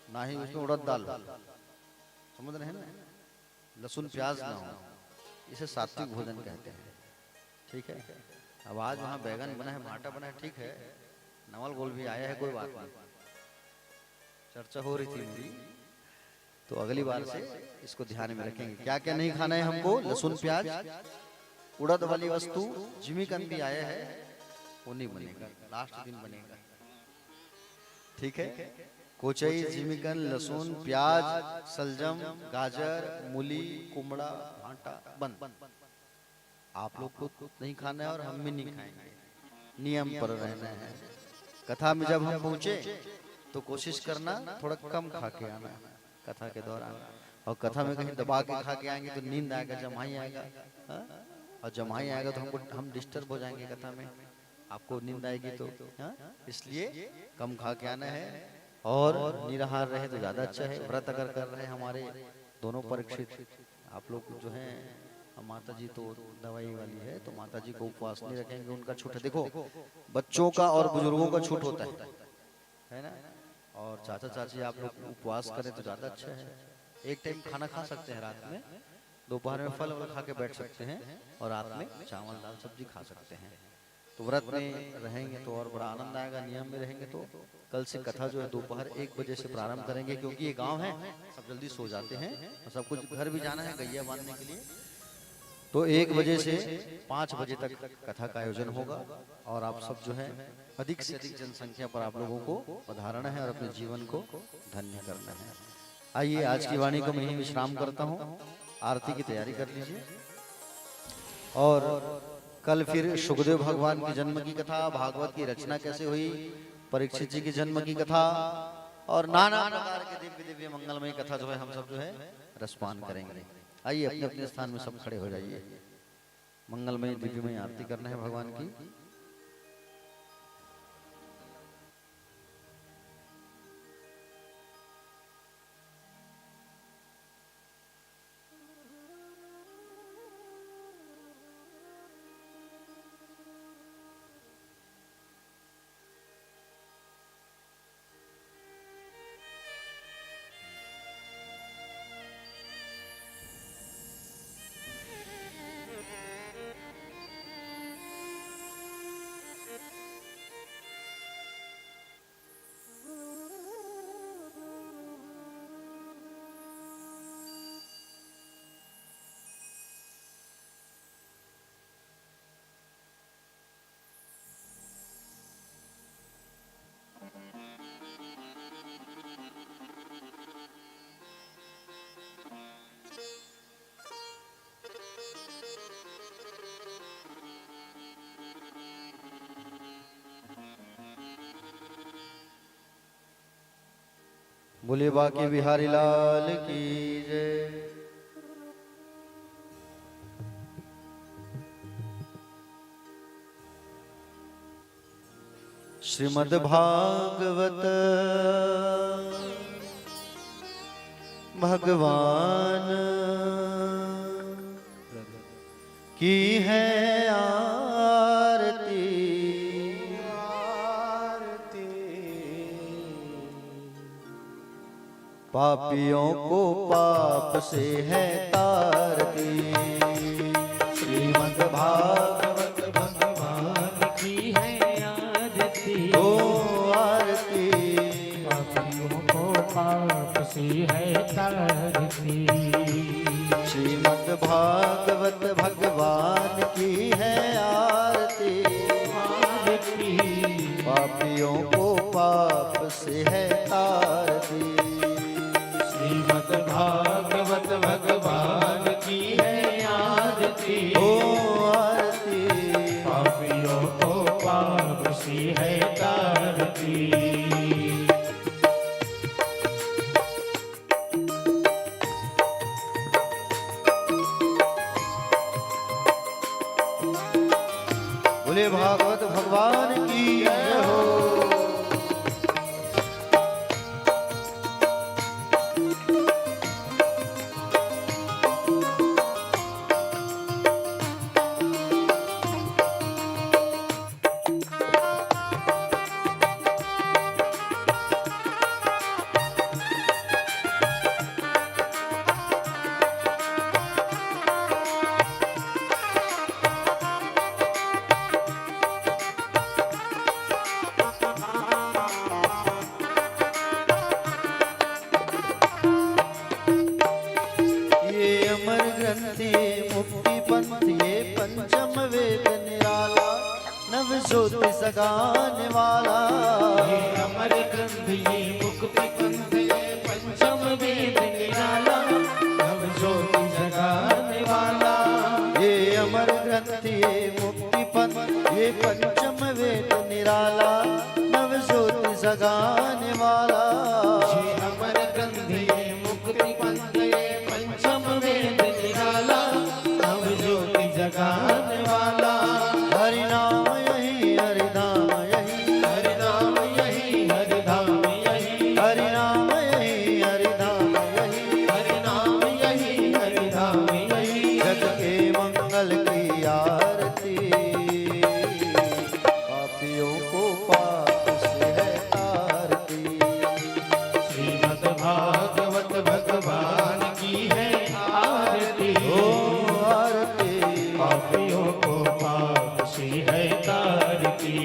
Speaker 1: ना ही उसमें उड़द दाल हो। समझ रहे हैं ना? लहसुन प्याज ना हो, इसे सात्विक भोजन कहते हैं। ठीक है। अब आज वहाँ बैगन बना है, भाटा बना है, ठीक है, नवल गोल भी आया है, कोई बात नहीं, चर्चा हो रही थी मेरी। तो अगली बार से इसको ध्यान में रखेंगे। क्या क्या नहीं खाना है हमको? लहसुन प्याज, उड़द वाली वस्तु, जिमीकंद भी आया है, वो नहीं बनेगा, लास्ट दिन बनेगा। ठीक है। कोचई, जिमीकंद, लहसुन, प्याज, सलजम, गाजर, मूली, कुमड़ा, भांटा बंद। आप लोग को नहीं खाना है और हम भी नहीं खाएंगे, नियम पर रहना है। कथा में जब हम पहुंचे तो कोशिश करना थोड़ा कम खा के आना कथा के दौरान। और कथा में कहीं दबा के खा के आएंगे तो नींद आएगा, जमाई आएगा। और जमाई आएगा तो हम डिस्टर्ब हो जाएंगे कथा में, आपको नींद आएगी तो। इसलिए कम खा के आना है। और निराहार रहे तो ज्यादा अच्छा है। व्रत अगर कर रहे हैं हमारे दोनों परीक्षित, आप लोग जो हैं, माता जी तो दवाई वाली है, तो माता जी को उपवास नहीं रखेंगे, उनका छूट है। देखो, बच्चों का और बुजुर्गों का छूट होता है ना। और चाचा चाची आप लोग उपवास करें तो ज्यादा अच्छा है। एक टाइम खाना खा सकते हैं रात में, दोपहर में फल वल खा के बैठ सकते हैं, और रात में चावल दाल सब्जी खा सकते हैं। तो व्रत में रहेंगे तो और बड़ा आनंद आएगा। नियम में रहेंगे तो कल से कथा जो है दोपहर 1 बजे से प्रारंभ करेंगे, क्योंकि ये गांव है, सब जल्दी सो जाते हैं और सब कुछ घर भी जाना है गैया बांधने के लिए। तो 1 बजे से 5 बजे तक कथा का आयोजन होगा। और आप सब जो है अधिक से अधिक जनसंख्या पर आप लोगों को पधारना है और अपने जीवन को धन्य करना है। आइए, आज की वाणी को मैं ही विश्राम करता हूँ। आरती की तैयारी कर लीजिए। और कल फिर सुखदेव भगवान के जन्म की कथा, भागवत की रचना कैसे हुई, परीक्षित जी के जन्म की कथा, और नाना प्रकार के दिव्य दिव्य मंगलमय कथा जो है हम सब जो है रसपान करेंगे। आइए, अपने अपने स्थान में सब खड़े हो जाइए। मंगलमय दिव्यमय आरती करना है भगवान की। बोले बाके बिहारी लाल की जय। श्रीमद् भागवत भगवान की है आरती। पापियों को पाप से है तारती। श्रीमद् भागवत
Speaker 2: भगवान की है आरती।
Speaker 1: ओ आरती।
Speaker 2: पापियों को पाप से है तारती।
Speaker 1: श्रीमद् भागवत भगवान की है आरती।
Speaker 2: आरती।
Speaker 1: पापियों को पाप से है तारती।
Speaker 2: श्रीमद् भागवत भगवान की है आरती।
Speaker 1: ओ आरती।
Speaker 2: पापियों को पाप से है तारती।
Speaker 1: बोले भागवत भगवान की जय हो। मुक्ति पंथ ये पंचम वेद निराला नव ज्योति सगाने वाला।
Speaker 2: ये अमर ग्रंथ ये मुक्ति पंथ ये पंचम वेद निराला नव ज्योति जगाने वाला।
Speaker 1: ये अमर ग्रंथ ये मुक्ति पंथ ये पंचम वेद निराला नव ज्योति सगाने वाला।
Speaker 2: ये अमर ग्रंथ ये मुक्ति पंथ ये पंचम वेद निराला नव ज्योति जगाने वाला।
Speaker 1: हरि नाम यही हरि नाम यही
Speaker 2: हरि नाम यही हरि धाम यही
Speaker 1: हरि नाम यही हरि नाम यही
Speaker 2: हरि नाम यही हरि धाम यही।
Speaker 1: जग के मंगल की आरती। पापियों को पाप से है तारती।
Speaker 2: श्रीमद् भागवत भगवान की है आरती।
Speaker 1: ओ आरती।
Speaker 2: पापियों को पाप से है तारती।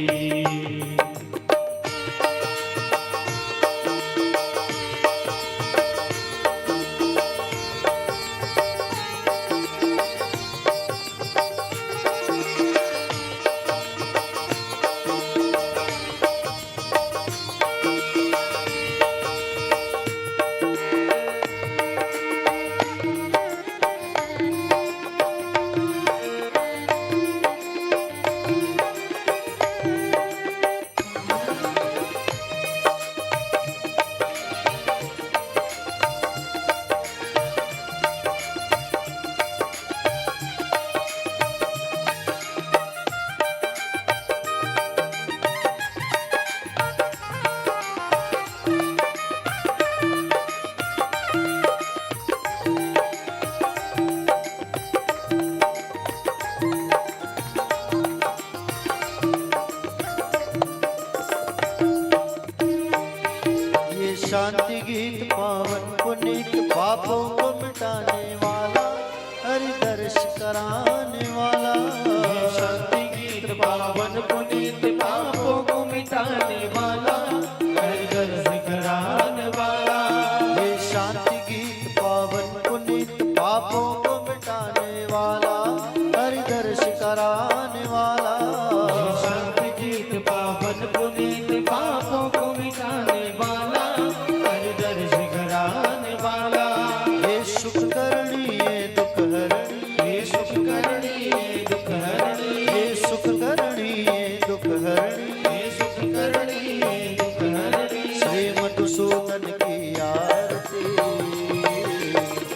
Speaker 1: ये शांति गीत पावन पुनीत पापों को मिटाने वाला हरि दर्श कराने वाला।
Speaker 2: ये शांति गीत पावन पुनीत पापों को मिटाने वाला हरि दर्श कराने वाला।
Speaker 1: ये शांति गीत पावन पुनीत पापों को मिटाने वाला हरि दर्श कराने वाला।
Speaker 2: ये शांति गीत पावन पुनीत पापों को मिटाने वाला हरि दर्श कराने वाला।
Speaker 1: ये सुख करणी ये दुख हरणी
Speaker 2: ये सुख करणी ये दुख हरणी
Speaker 1: ये सुख करणी ये दुख हरणी
Speaker 2: ये सुख करणी ये दुख हरणी।
Speaker 1: श्री मधुसूदन की आरती।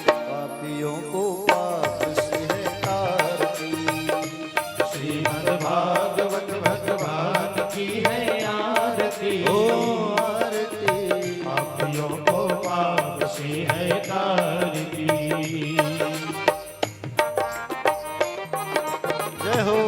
Speaker 1: पापियों को पाप से है तारती।
Speaker 2: श्रीमद् भागवत भगवान की है आरती।
Speaker 1: ओ आरती
Speaker 2: पापियों को पाप से है तारती।
Speaker 1: जय हो।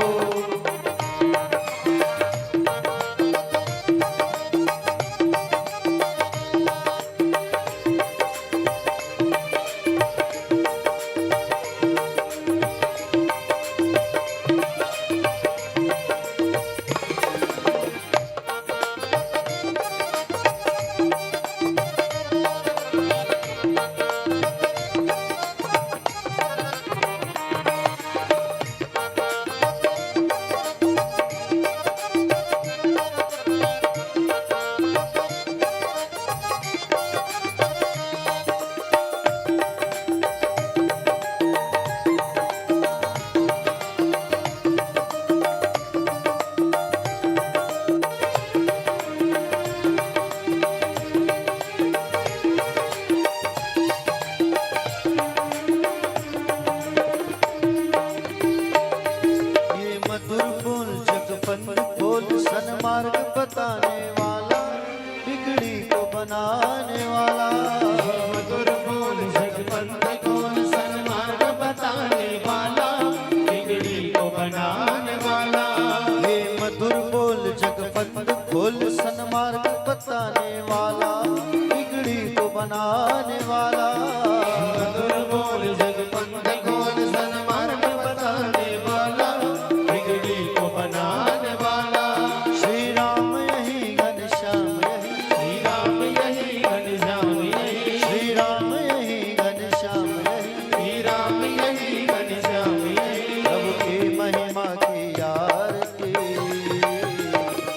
Speaker 1: सन्मार्ग बताने वाला, बिगड़ी को बनाने वाला।
Speaker 2: मधुर बोल जगपंथ खोल, सन्मार्ग बताने वाला, बिगड़ी को बनाने वाला।
Speaker 1: ये मधुर बोल जगपंथ खोल, सन्मार्ग बताने वाला, बिगड़ी को बनाने वाला।
Speaker 2: मधुर बोल जगपंथ खोल, सन्मार्ग बताने वाला, बिगड़ी को बनाने वाला।
Speaker 1: श्री राम यही घनश्याम यही,
Speaker 2: श्री राम यही घनश्याम यही,
Speaker 1: श्री राम यही घनश्याम यही,
Speaker 2: श्री राम यही घनश्याम यही।
Speaker 1: प्रभु की महिमा की आरती,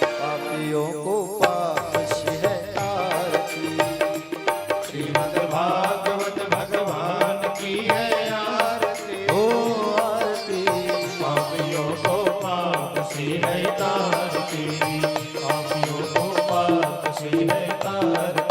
Speaker 1: पापियों को पाप से है आरती।
Speaker 2: श्रीमद् भागवत भगवान की है आरती।
Speaker 1: ओ आरती
Speaker 2: पापियों को पाप से है तारती, पापियों को पाप से है तारती।